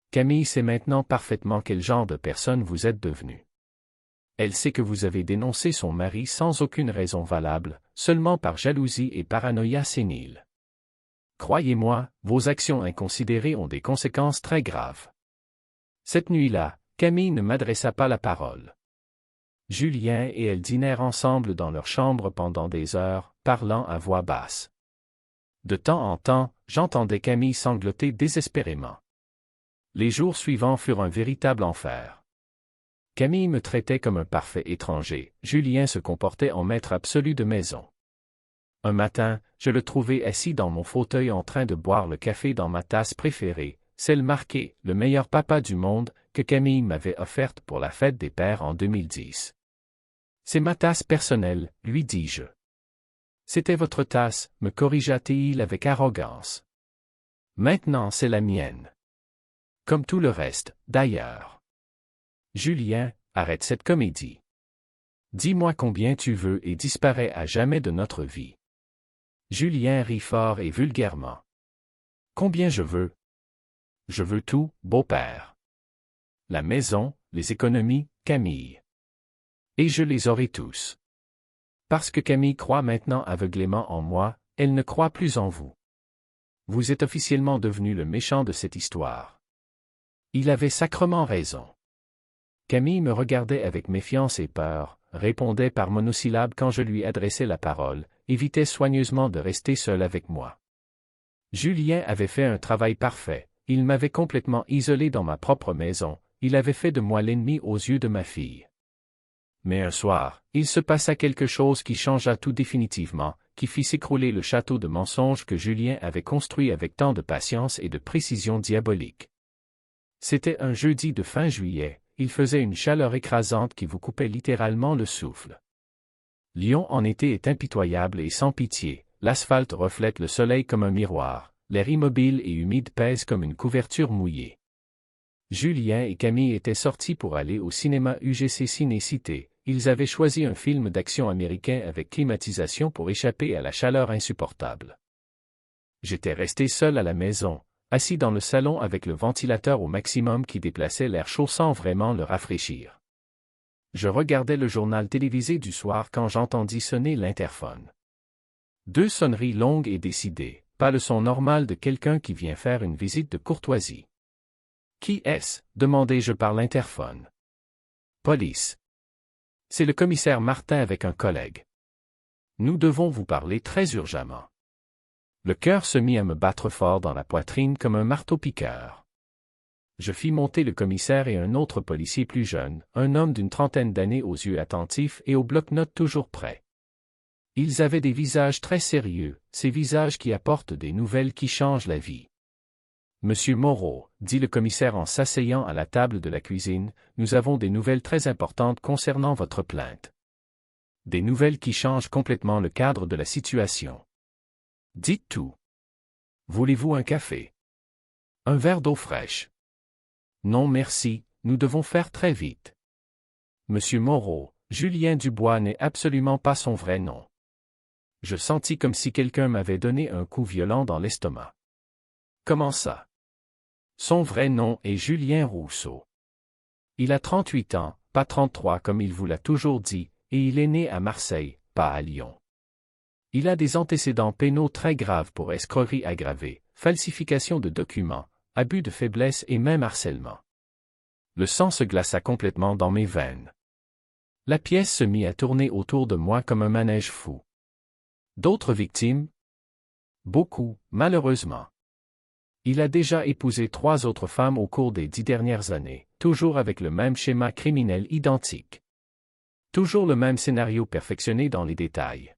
Camille sait maintenant parfaitement quel genre de personne vous êtes devenu. Elle sait que vous avez dénoncé son mari sans aucune raison valable, seulement par jalousie et paranoïa sénile. Croyez-moi, vos actions inconsidérées ont des conséquences très graves. Cette nuit-là, Camille ne m'adressa pas la parole. Julien et elle dînèrent ensemble dans leur chambre pendant des heures, parlant à voix basse. De temps en temps, j'entendais Camille sangloter désespérément. Les jours suivants furent un véritable enfer. Camille me traitait comme un parfait étranger, Julien se comportait en maître absolu de maison. Un matin, je le trouvai assis dans mon fauteuil en train de boire le café dans ma tasse préférée, celle marquée « Le meilleur papa du monde » que Camille m'avait offerte pour la fête des pères en 2010. C'est ma tasse personnelle, lui dis-je. C'était votre tasse, me corrigea-t-il avec arrogance. Maintenant c'est la mienne. Comme tout le reste, d'ailleurs. Julien, arrête cette comédie. Dis-moi combien tu veux et disparais à jamais de notre vie. Julien rit fort et vulgairement. Combien je veux? Je veux tout, beau-père. La maison, les économies, Camille. Et je les aurai tous. Parce que Camille croit maintenant aveuglément en moi, elle ne croit plus en vous. Vous êtes officiellement devenu le méchant de cette histoire. Il avait sacrement raison. Camille me regardait avec méfiance et peur, répondait par monosyllabes quand je lui adressais la parole, évitait soigneusement de rester seul avec moi. Julien avait fait un travail parfait, il m'avait complètement isolé dans ma propre maison, il avait fait de moi l'ennemi aux yeux de ma fille. Mais un soir, il se passa quelque chose qui changea tout définitivement, qui fit s'écrouler le château de mensonges que Julien avait construit avec tant de patience et de précision diabolique. C'était un jeudi de fin juillet, il faisait une chaleur écrasante qui vous coupait littéralement le souffle. Lyon en été est impitoyable et sans pitié, l'asphalte reflète le soleil comme un miroir, l'air immobile et humide pèse comme une couverture mouillée. Julien et Camille étaient sortis pour aller au cinéma UGC Ciné-Cité. Ils avaient choisi un film d'action américain avec climatisation pour échapper à la chaleur insupportable. J'étais resté seul à la maison, assis dans le salon avec le ventilateur au maximum qui déplaçait l'air chaud sans vraiment le rafraîchir. Je regardais le journal télévisé du soir quand j'entendis sonner l'interphone. 2 sonneries longues et décidées, pas le son normal de quelqu'un qui vient faire une visite de courtoisie. « Qui est-ce » demandai-je par l'interphone. « Police. » C'est le commissaire Martin avec un collègue. Nous devons vous parler très urgemment. Le cœur se mit à me battre fort dans la poitrine comme un marteau-piqueur. Je fis monter le commissaire et un autre policier plus jeune, un homme d'une trentaine d'années aux yeux attentifs et au bloc-notes toujours prêt. Ils avaient des visages très sérieux, ces visages qui apportent des nouvelles qui changent la vie. Monsieur Moreau, dit le commissaire en s'asseyant à la table de la cuisine, nous avons des nouvelles très importantes concernant votre plainte. Des nouvelles qui changent complètement le cadre de la situation. Dites tout. Voulez-vous un café? Un verre d'eau fraîche? Non merci, nous devons faire très vite. Monsieur Moreau, Julien Dubois n'est absolument pas son vrai nom. Je sentis comme si quelqu'un m'avait donné un coup violent dans l'estomac. Comment ça? Son vrai nom est Julien Rousseau. Il a 38 ans, pas 33 comme il vous l'a toujours dit, et il est né à Marseille, pas à Lyon. Il a des antécédents pénaux très graves pour escroquerie aggravée, falsification de documents, abus de faiblesse et même harcèlement. Le sang se glaça complètement dans mes veines. La pièce se mit à tourner autour de moi comme un manège fou. D'autres victimes? Beaucoup, malheureusement. Il a déjà épousé 3 autres femmes au cours des 10 dernières années, toujours avec le même schéma criminel identique. Toujours le même scénario perfectionné dans les détails.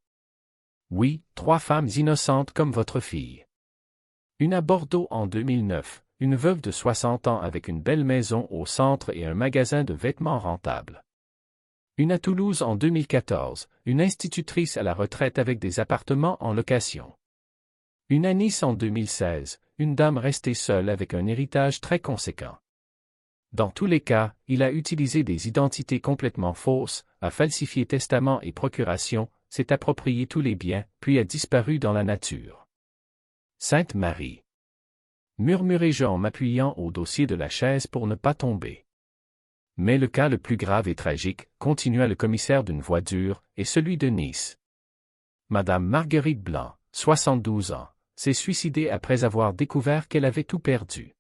Oui, 3 femmes innocentes comme votre fille. Une à Bordeaux en 2009, une veuve de 60 ans avec une belle maison au centre et un magasin de vêtements rentable. Une à Toulouse en 2014, une institutrice à la retraite avec des appartements en location. Une à Nice en 2016, une dame restée seule avec un héritage très conséquent. Dans tous les cas, il a utilisé des identités complètement fausses, a falsifié testament et procuration, s'est approprié tous les biens, puis a disparu dans la nature. Sainte Marie. Murmurai-je en m'appuyant au dossier de la chaise pour ne pas tomber. Mais le cas le plus grave et tragique, continua le commissaire d'une voix dure, est celui de Nice. Madame Marguerite Blanc, 72 ans, s'est suicidée après avoir découvert qu'elle avait tout perdu.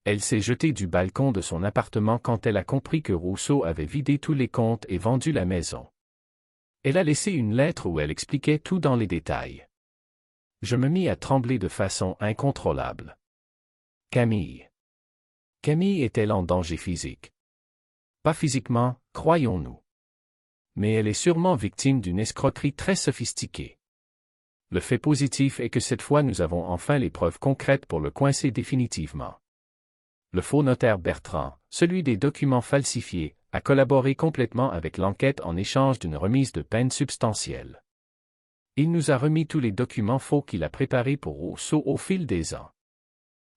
Elle s'est jetée du balcon de son appartement quand elle a compris que Rousseau avait vidé tous les comptes et vendu la maison. Elle a laissé une lettre où elle expliquait tout dans les détails. Je me mis à trembler de façon incontrôlable. Camille. Camille est-elle en danger physique? Pas physiquement, croyons-nous. Mais elle est sûrement victime d'une escroquerie très sophistiquée. Le fait positif est que cette fois nous avons enfin les preuves concrètes pour le coincer définitivement. Le faux notaire Bertrand, celui des documents falsifiés, a collaboré complètement avec l'enquête en échange d'une remise de peine substantielle. Il nous a remis tous les documents faux qu'il a préparés pour Rousseau au fil des ans.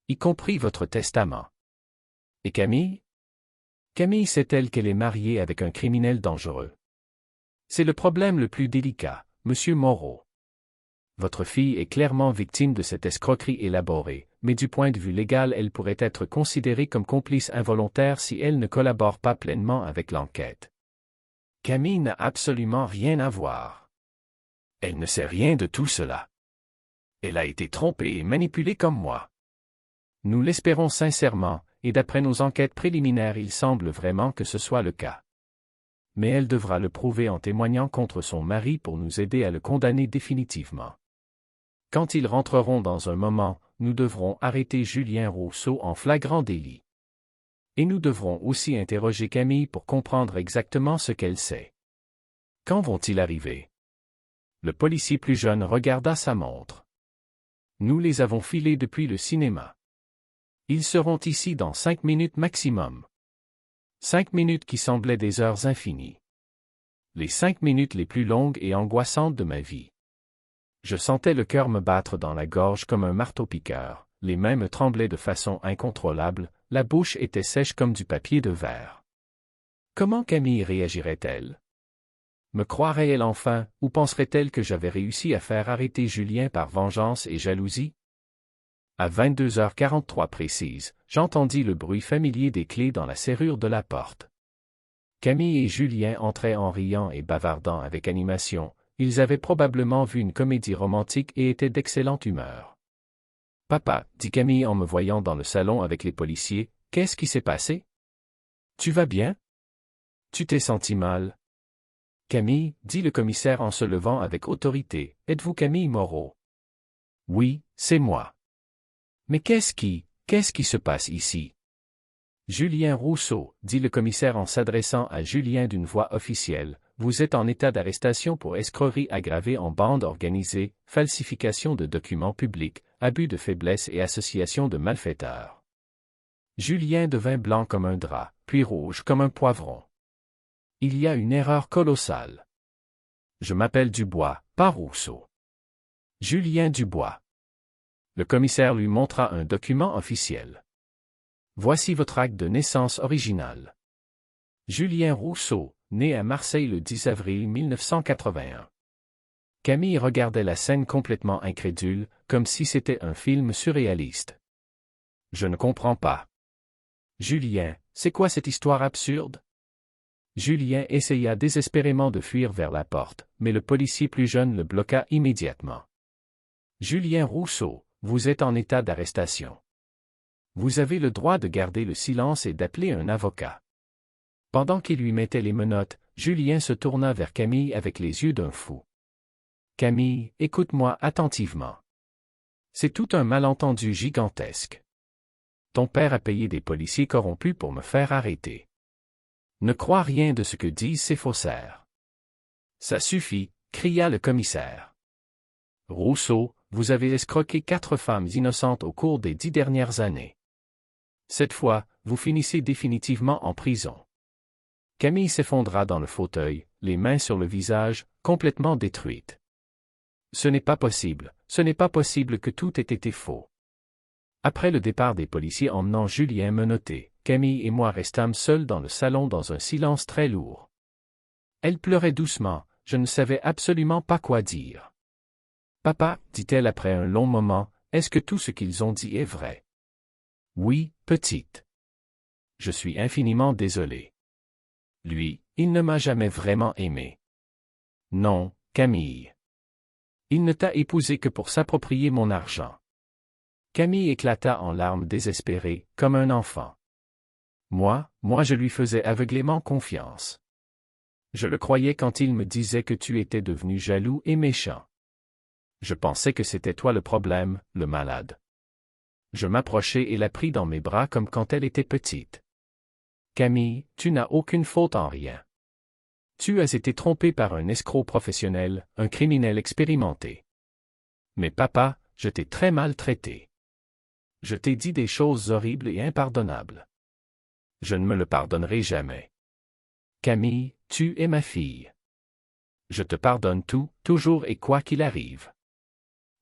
Y compris votre testament. Et Camille? Camille sait-elle qu'elle est mariée avec un criminel dangereux? C'est le problème le plus délicat, Monsieur Moreau. Votre fille est clairement victime de cette escroquerie élaborée, mais du point de vue légal elle pourrait être considérée comme complice involontaire si elle ne collabore pas pleinement avec l'enquête. Camille n'a absolument rien à voir. Elle ne sait rien de tout cela. Elle a été trompée et manipulée comme moi. Nous l'espérons sincèrement, et d'après nos enquêtes préliminaires il semble vraiment que ce soit le cas. Mais elle devra le prouver en témoignant contre son mari pour nous aider à le condamner définitivement. Quand ils rentreront dans un moment, nous devrons arrêter Julien Rousseau en flagrant délit. Et nous devrons aussi interroger Camille pour comprendre exactement ce qu'elle sait. Quand vont-ils arriver? Le policier plus jeune regarda sa montre. Nous les avons filés depuis le cinéma. Ils seront ici dans 5 minutes maximum. 5 minutes qui semblaient des heures infinies. Les 5 minutes les plus longues et angoissantes de ma vie. Je sentais le cœur me battre dans la gorge comme un marteau-piqueur, les mains me tremblaient de façon incontrôlable, la bouche était sèche comme du papier de verre. Comment Camille réagirait-elle? Me croirait-elle enfin, ou penserait-elle que j'avais réussi à faire arrêter Julien par vengeance et jalousie? À 22h43 précises, j'entendis le bruit familier des clés dans la serrure de la porte. Camille et Julien entraient en riant et bavardant avec animation. Ils avaient probablement vu une comédie romantique et étaient d'excellente humeur. « Papa, dit Camille en me voyant dans le salon avec les policiers, qu'est-ce qui s'est passé? Tu vas bien? Tu t'es senti mal? » Camille, dit le commissaire en se levant avec autorité, êtes-vous Camille Moreau? Oui, c'est moi. Mais qu'est-ce qui se passe ici? Julien Rousseau, dit le commissaire en s'adressant à Julien d'une voix officielle, vous êtes en état d'arrestation pour escroquerie aggravée en bande organisée, falsification de documents publics, abus de faiblesse et association de malfaiteurs. Julien devint blanc comme un drap, puis rouge comme un poivron. Il y a une erreur colossale. Je m'appelle Dubois, pas Rousseau. Julien Dubois. Le commissaire lui montra un document officiel. Voici votre acte de naissance original. Julien Rousseau, né à Marseille le 10 avril 1981. Camille regardait la scène complètement incrédule, comme si c'était un film surréaliste. Je ne comprends pas. Julien, c'est quoi cette histoire absurde? Julien essaya désespérément de fuir vers la porte, mais le policier plus jeune le bloqua immédiatement. Julien Rousseau, vous êtes en état d'arrestation. Vous avez le droit de garder le silence et d'appeler un avocat. Pendant qu'il lui mettait les menottes, Julien se tourna vers Camille avec les yeux d'un fou. Camille, écoute-moi attentivement. C'est tout un malentendu gigantesque. Ton père a payé des policiers corrompus pour me faire arrêter. Ne crois rien de ce que disent ces faussaires. Ça suffit, cria le commissaire. Rousseau, vous avez escroqué 4 femmes innocentes au cours des 10 dernières années. Cette fois, vous finissez définitivement en prison. Camille s'effondra dans le fauteuil, les mains sur le visage, complètement détruite. Ce n'est pas possible que tout ait été faux. Après le départ des policiers emmenant Julien menotté, Camille et moi restâmes seuls dans le salon dans un silence très lourd. Elle pleurait doucement, je ne savais absolument pas quoi dire. Papa, dit-elle après un long moment, est-ce que tout ce qu'ils ont dit est vrai? Oui, petite. Je suis infiniment désolé. Lui, il ne m'a jamais vraiment aimé. Non, Camille. Il ne t'a épousé que pour s'approprier mon argent. Camille éclata en larmes désespérées, comme un enfant. Moi, je lui faisais aveuglément confiance. Je le croyais quand il me disait que tu étais devenu jaloux et méchant. Je pensais que c'était toi le problème, le malade. Je m'approchai et la pris dans mes bras comme quand elle était petite. Camille, tu n'as aucune faute en rien. Tu as été trompé par un escroc professionnel, un criminel expérimenté. Mais papa, je t'ai très mal traité. Je t'ai dit des choses horribles et impardonnables. Je ne me le pardonnerai jamais. Camille, tu es ma fille. Je te pardonne tout, toujours et quoi qu'il arrive.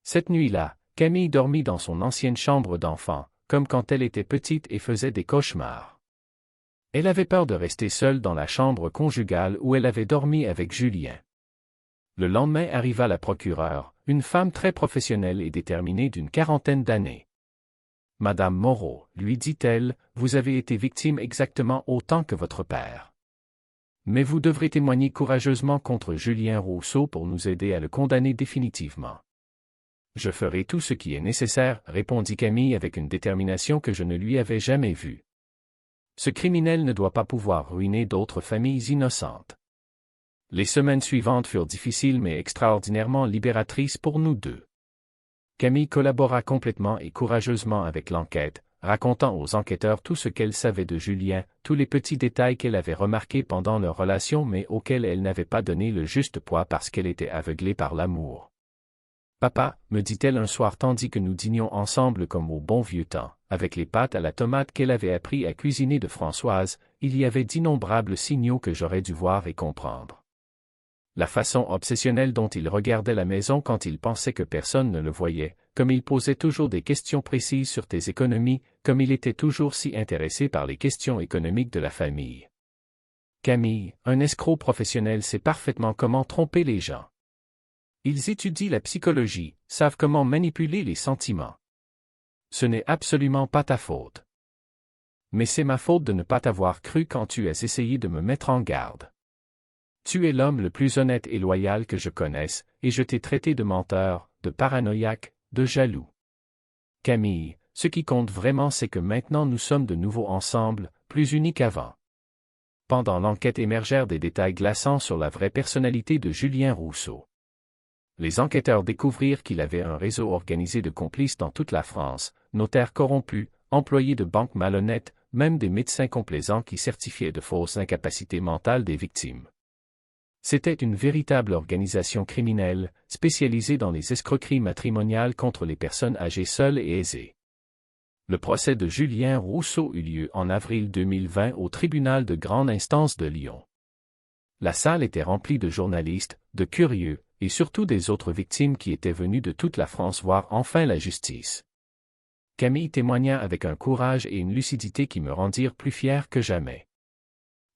Cette nuit-là, Camille dormit dans son ancienne chambre d'enfant, comme quand elle était petite et faisait des cauchemars. Elle avait peur de rester seule dans la chambre conjugale où elle avait dormi avec Julien. Le lendemain arriva la procureure, une femme très professionnelle et déterminée d'une quarantaine d'années. « Madame Moreau, lui dit-elle, vous avez été victime exactement autant que votre père. Mais vous devrez témoigner courageusement contre Julien Rousseau pour nous aider à le condamner définitivement. » « Je ferai tout ce qui est nécessaire, » répondit Camille avec une détermination que je ne lui avais jamais vue. Ce criminel ne doit pas pouvoir ruiner d'autres familles innocentes. Les semaines suivantes furent difficiles mais extraordinairement libératrices pour nous deux. Camille collabora complètement et courageusement avec l'enquête, racontant aux enquêteurs tout ce qu'elle savait de Julien, tous les petits détails qu'elle avait remarqués pendant leur relation mais auxquels elle n'avait pas donné le juste poids parce qu'elle était aveuglée par l'amour. « Papa, » me dit-elle un soir tandis que nous dînions ensemble comme au bon vieux temps, avec les pâtes à la tomate qu'elle avait appris à cuisiner de Françoise, il y avait d'innombrables signaux que j'aurais dû voir et comprendre. La façon obsessionnelle dont il regardait la maison quand il pensait que personne ne le voyait, comme il posait toujours des questions précises sur tes économies, comme il était toujours si intéressé par les questions économiques de la famille. Camille, un escroc professionnel, sait parfaitement comment tromper les gens. Ils étudient la psychologie, savent comment manipuler les sentiments. Ce n'est absolument pas ta faute. Mais c'est ma faute de ne pas t'avoir cru quand tu as essayé de me mettre en garde. Tu es l'homme le plus honnête et loyal que je connaisse, et je t'ai traité de menteur, de paranoïaque, de jaloux. Camille, ce qui compte vraiment c'est que maintenant nous sommes de nouveau ensemble, plus unis qu'avant. Pendant l'enquête émergèrent des détails glaçants sur la vraie personnalité de Julien Rousseau. Les enquêteurs découvrirent qu'il avait un réseau organisé de complices dans toute la France, notaires corrompus, employés de banques malhonnêtes, même des médecins complaisants qui certifiaient de fausses incapacités mentales des victimes. C'était une véritable organisation criminelle, spécialisée dans les escroqueries matrimoniales contre les personnes âgées seules et aisées. Le procès de Julien Rousseau eut lieu en avril 2020 au tribunal de grande instance de Lyon. La salle était remplie de journalistes, de curieux, et surtout des autres victimes qui étaient venues de toute la France voir enfin la justice. Camille témoigna avec un courage et une lucidité qui me rendirent plus fier que jamais.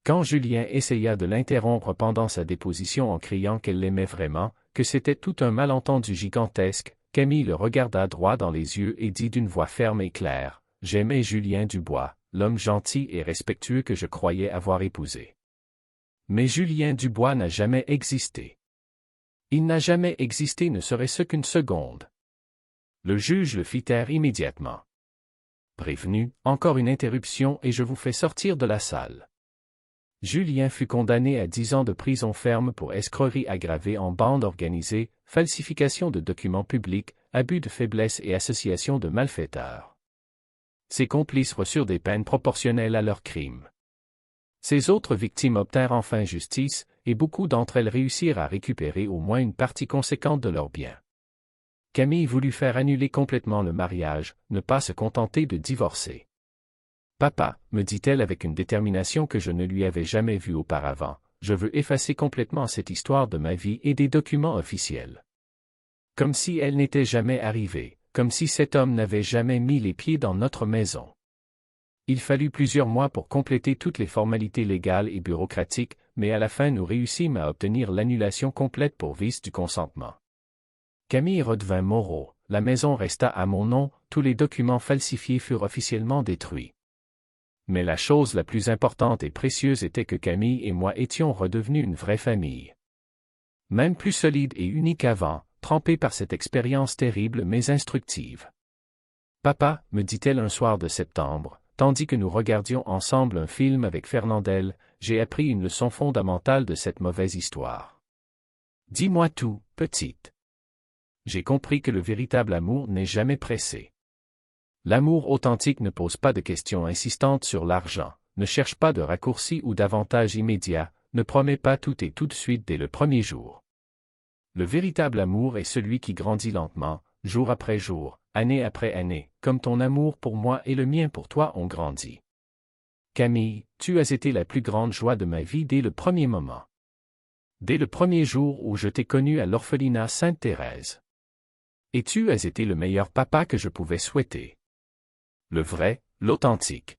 Quand Julien essaya de l'interrompre pendant sa déposition en criant qu'elle l'aimait vraiment, que c'était tout un malentendu gigantesque, Camille le regarda droit dans les yeux et dit d'une voix ferme et claire, « J'aimais Julien Dubois, l'homme gentil et respectueux que je croyais avoir épousé. Mais Julien Dubois n'a jamais existé. Il n'a jamais existé ne serait-ce qu'une seconde. » Le juge le fit taire immédiatement. Prévenu, encore une interruption et je vous fais sortir de la salle. Julien fut condamné à 10 ans de prison ferme pour escroquerie aggravée en bande organisée, falsification de documents publics, abus de faiblesse et association de malfaiteurs. Ses complices reçurent des peines proportionnelles à leurs crimes. Ses autres victimes obtinrent enfin justice, et beaucoup d'entre elles réussirent à récupérer au moins une partie conséquente de leurs biens. Camille voulut faire annuler complètement le mariage, ne pas se contenter de divorcer. « Papa, » me dit-elle avec une détermination que je ne lui avais jamais vue auparavant, « je veux effacer complètement cette histoire de ma vie et des documents officiels. » Comme si elle n'était jamais arrivée, comme si cet homme n'avait jamais mis les pieds dans notre maison. Il fallut plusieurs mois pour compléter toutes les formalités légales et bureaucratiques, mais à la fin nous réussîmes à obtenir l'annulation complète pour vice du consentement. Camille redevint Moreau, la maison resta à mon nom, tous les documents falsifiés furent officiellement détruits. Mais la chose la plus importante et précieuse était que Camille et moi étions redevenus une vraie famille. Même plus solide et unie qu'avant, trempée par cette expérience terrible mais instructive. « Papa, » me dit-elle un soir de septembre, tandis que nous regardions ensemble un film avec Fernandel, j'ai appris une leçon fondamentale de cette mauvaise histoire. Dis-moi tout, petite. J'ai compris que le véritable amour n'est jamais pressé. L'amour authentique ne pose pas de questions insistantes sur l'argent, ne cherche pas de raccourcis ou d'avantages immédiats, ne promet pas tout et tout de suite dès le premier jour. Le véritable amour est celui qui grandit lentement, jour après jour, année après année, comme ton amour pour moi et le mien pour toi ont grandi. Camille, tu as été la plus grande joie de ma vie dès le premier moment. Dès le premier jour où je t'ai connu à l'orphelinat Sainte-Thérèse. Et tu as été le meilleur papa que je pouvais souhaiter. Le vrai, l'authentique.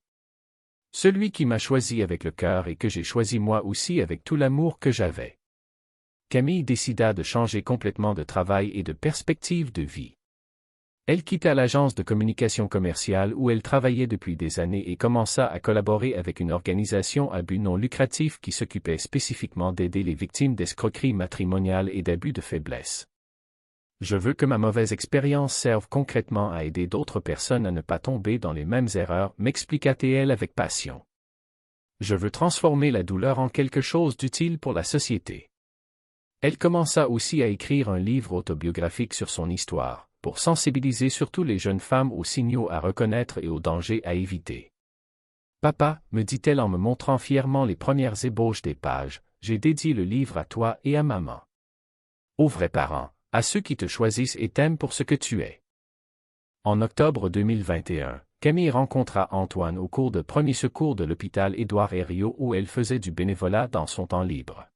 Celui qui m'a choisi avec le cœur et que j'ai choisi moi aussi avec tout l'amour que j'avais. Camille décida de changer complètement de travail et de perspective de vie. Elle quitta l'agence de communication commerciale où elle travaillait depuis des années et commença à collaborer avec une organisation à but non lucratif qui s'occupait spécifiquement d'aider les victimes d'escroqueries matrimoniales et d'abus de faiblesse. Je veux que ma mauvaise expérience serve concrètement à aider d'autres personnes à ne pas tomber dans les mêmes erreurs, m'expliqua-t-elle avec passion. Je veux transformer la douleur en quelque chose d'utile pour la société. Elle commença aussi à écrire un livre autobiographique sur son histoire, pour sensibiliser surtout les jeunes femmes aux signaux à reconnaître et aux dangers à éviter. Papa, me dit-elle en me montrant fièrement les premières ébauches des pages, j'ai dédié le livre à toi et à maman. Aux vrais parents, à ceux qui te choisissent et t'aiment pour ce que tu es. En octobre 2021, Camille rencontra Antoine au cours de premier secours de l'hôpital Édouard Herriot où elle faisait du bénévolat dans son temps libre.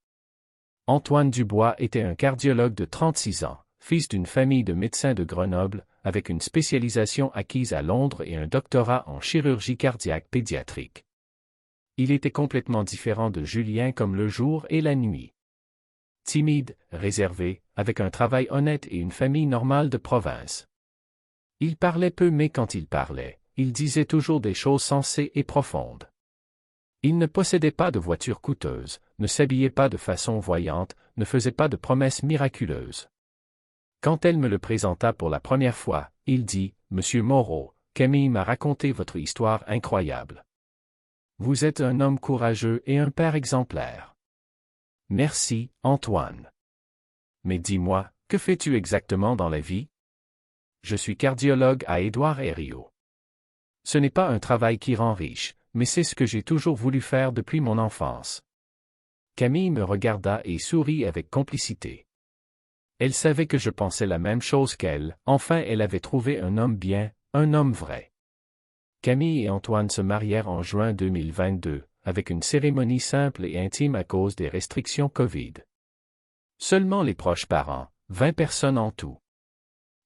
Antoine Dubois était un cardiologue de 36 ans, fils d'une famille de médecins de Grenoble, avec une spécialisation acquise à Londres et un doctorat en chirurgie cardiaque pédiatrique. Il était complètement différent de Julien comme le jour et la nuit. Timide, réservé, avec un travail honnête et une famille normale de province. Il parlait peu mais quand il parlait, il disait toujours des choses sensées et profondes. Il ne possédait pas de voiture coûteuse, ne s'habillait pas de façon voyante, ne faisait pas de promesses miraculeuses. Quand elle me le présenta pour la première fois, il dit « Monsieur Moreau, Camille m'a raconté votre histoire incroyable. Vous êtes un homme courageux et un père exemplaire. » Merci, Antoine. Mais dis-moi, que fais-tu exactement dans la vie? Je suis cardiologue à Édouard Herriot. Ce n'est pas un travail qui rend riche, mais c'est ce que j'ai toujours voulu faire depuis mon enfance. Camille me regarda et sourit avec complicité. Elle savait que je pensais la même chose qu'elle, enfin elle avait trouvé un homme bien, un homme vrai. Camille et Antoine se marièrent en juin 2022. Avec une cérémonie simple et intime à cause des restrictions Covid. Seulement les proches parents, 20 personnes en tout.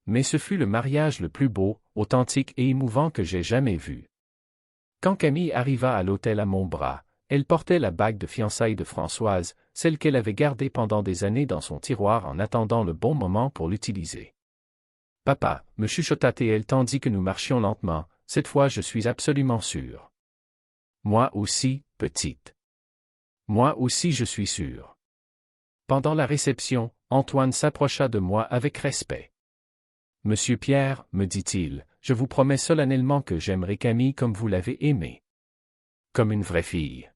Mais ce fut le mariage le plus beau, authentique et émouvant que j'ai jamais vu. Quand Camille arriva à l'hôtel à Montbras, elle portait la bague de fiançailles de Françoise, celle qu'elle avait gardée pendant des années dans son tiroir en attendant le bon moment pour l'utiliser. « Papa, me chuchota-t-elle tandis que nous marchions lentement, cette fois je suis absolument sûr. Moi aussi, petite. Moi aussi je suis sûr. » Pendant la réception, Antoine s'approcha de moi avec respect. « Monsieur Pierre, me dit-il, je vous promets solennellement que j'aimerai Camille comme vous l'avez aimée. Comme une vraie fille. »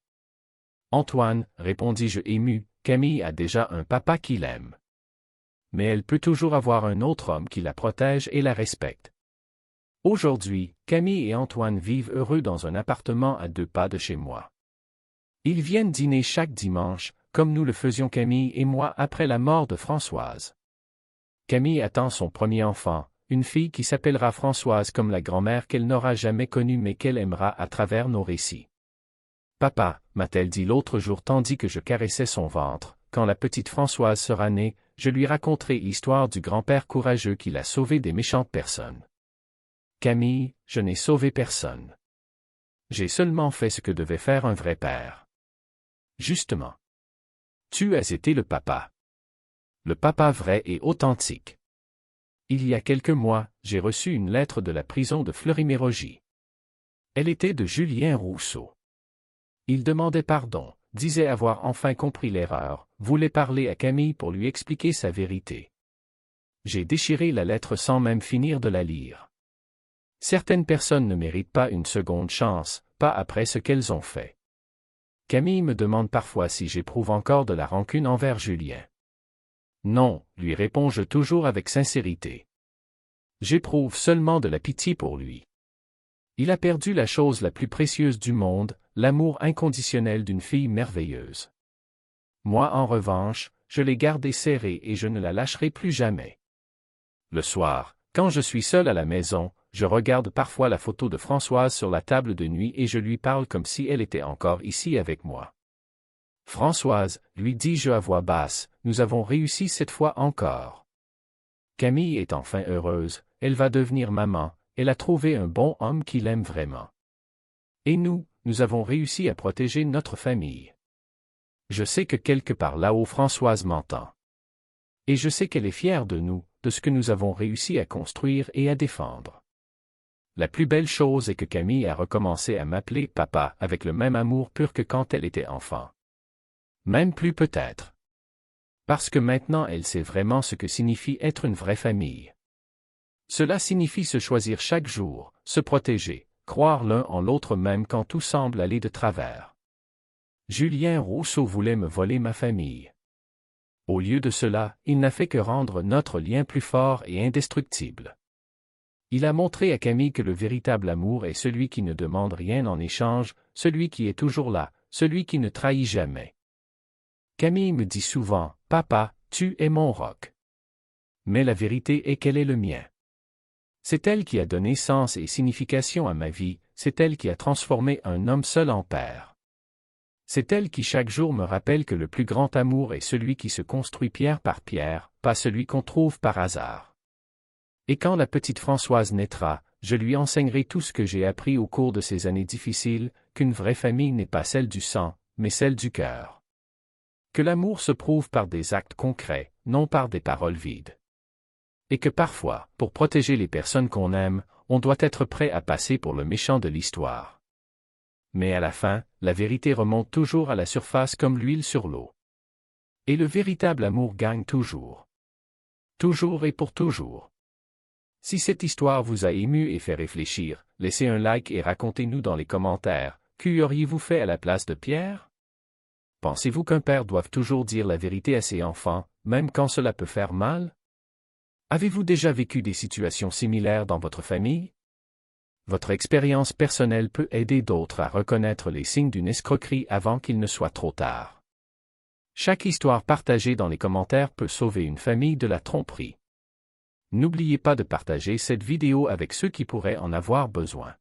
Antoine, répondis-je ému, Camille a déjà un papa qui l'aime. Mais elle peut toujours avoir un autre homme qui la protège et la respecte. Aujourd'hui, Camille et Antoine vivent heureux dans un appartement à 2 pas de chez moi. Ils viennent dîner chaque dimanche, comme nous le faisions Camille et moi après la mort de Françoise. Camille attend son premier enfant, une fille qui s'appellera Françoise comme la grand-mère qu'elle n'aura jamais connue mais qu'elle aimera à travers nos récits. « Papa, m'a-t-elle dit l'autre jour tandis que je caressais son ventre, quand la petite Françoise sera née, je lui raconterai l'histoire du grand-père courageux qui l'a sauvée des méchantes personnes. Camille, je n'ai sauvé personne. J'ai seulement fait ce que devait faire un vrai père. Justement. Tu as été le papa. Le papa vrai et authentique. Il y a quelques mois, j'ai reçu une lettre de la prison de Fleury-Mérogis. Elle était de Julien Rousseau. Il demandait pardon, disait avoir enfin compris l'erreur, voulait parler à Camille pour lui expliquer sa vérité. J'ai déchiré la lettre sans même finir de la lire. Certaines personnes ne méritent pas une seconde chance, pas après ce qu'elles ont fait. Camille me demande parfois si j'éprouve encore de la rancune envers Julien. Non, lui réponds-je toujours avec sincérité. J'éprouve seulement de la pitié pour lui. Il a perdu la chose la plus précieuse du monde, l'amour inconditionnel d'une fille merveilleuse. Moi en revanche, je l'ai gardée serrée et je ne la lâcherai plus jamais. Le soir, quand je suis seul à la maison, je regarde parfois la photo de Françoise sur la table de nuit et je lui parle comme si elle était encore ici avec moi. Françoise, lui dis-je à voix basse, nous avons réussi cette fois encore. Camille est enfin heureuse, elle va devenir maman, elle a trouvé un bon homme qui l'aime vraiment. Et nous avons réussi à protéger notre famille. Je sais que quelque part là-haut Françoise m'entend. Et je sais qu'elle est fière de nous, de ce que nous avons réussi à construire et à défendre. La plus belle chose est que Camille a recommencé à m'appeler papa avec le même amour pur que quand elle était enfant. Même plus peut-être. Parce que maintenant elle sait vraiment ce que signifie être une vraie famille. Cela signifie se choisir chaque jour, se protéger, croire l'un en l'autre même quand tout semble aller de travers. Julien Rousseau voulait me voler ma famille. Au lieu de cela, il n'a fait que rendre notre lien plus fort et indestructible. Il a montré à Camille que le véritable amour est celui qui ne demande rien en échange, celui qui est toujours là, celui qui ne trahit jamais. Camille me dit souvent, « Papa, tu es mon roc. » Mais la vérité est qu'elle est le mien. C'est elle qui a donné sens et signification à ma vie, c'est elle qui a transformé un homme seul en père. C'est elle qui chaque jour me rappelle que le plus grand amour est celui qui se construit pierre par pierre, pas celui qu'on trouve par hasard. Et quand la petite Françoise naîtra, je lui enseignerai tout ce que j'ai appris au cours de ces années difficiles, qu'une vraie famille n'est pas celle du sang, mais celle du cœur. Que l'amour se prouve par des actes concrets, non par des paroles vides. Et que parfois, pour protéger les personnes qu'on aime, on doit être prêt à passer pour le méchant de l'histoire. Mais à la fin, la vérité remonte toujours à la surface comme l'huile sur l'eau. Et le véritable amour gagne toujours. Toujours et pour toujours. Si cette histoire vous a ému et fait réfléchir, laissez un like et racontez-nous dans les commentaires, qu'auriez-vous fait à la place de Pierre? Pensez-vous qu'un père doive toujours dire la vérité à ses enfants, même quand cela peut faire mal? Avez-vous déjà vécu des situations similaires dans votre famille? Votre expérience personnelle peut aider d'autres à reconnaître les signes d'une escroquerie avant qu'il ne soit trop tard. Chaque histoire partagée dans les commentaires peut sauver une famille de la tromperie. N'oubliez pas de partager cette vidéo avec ceux qui pourraient en avoir besoin.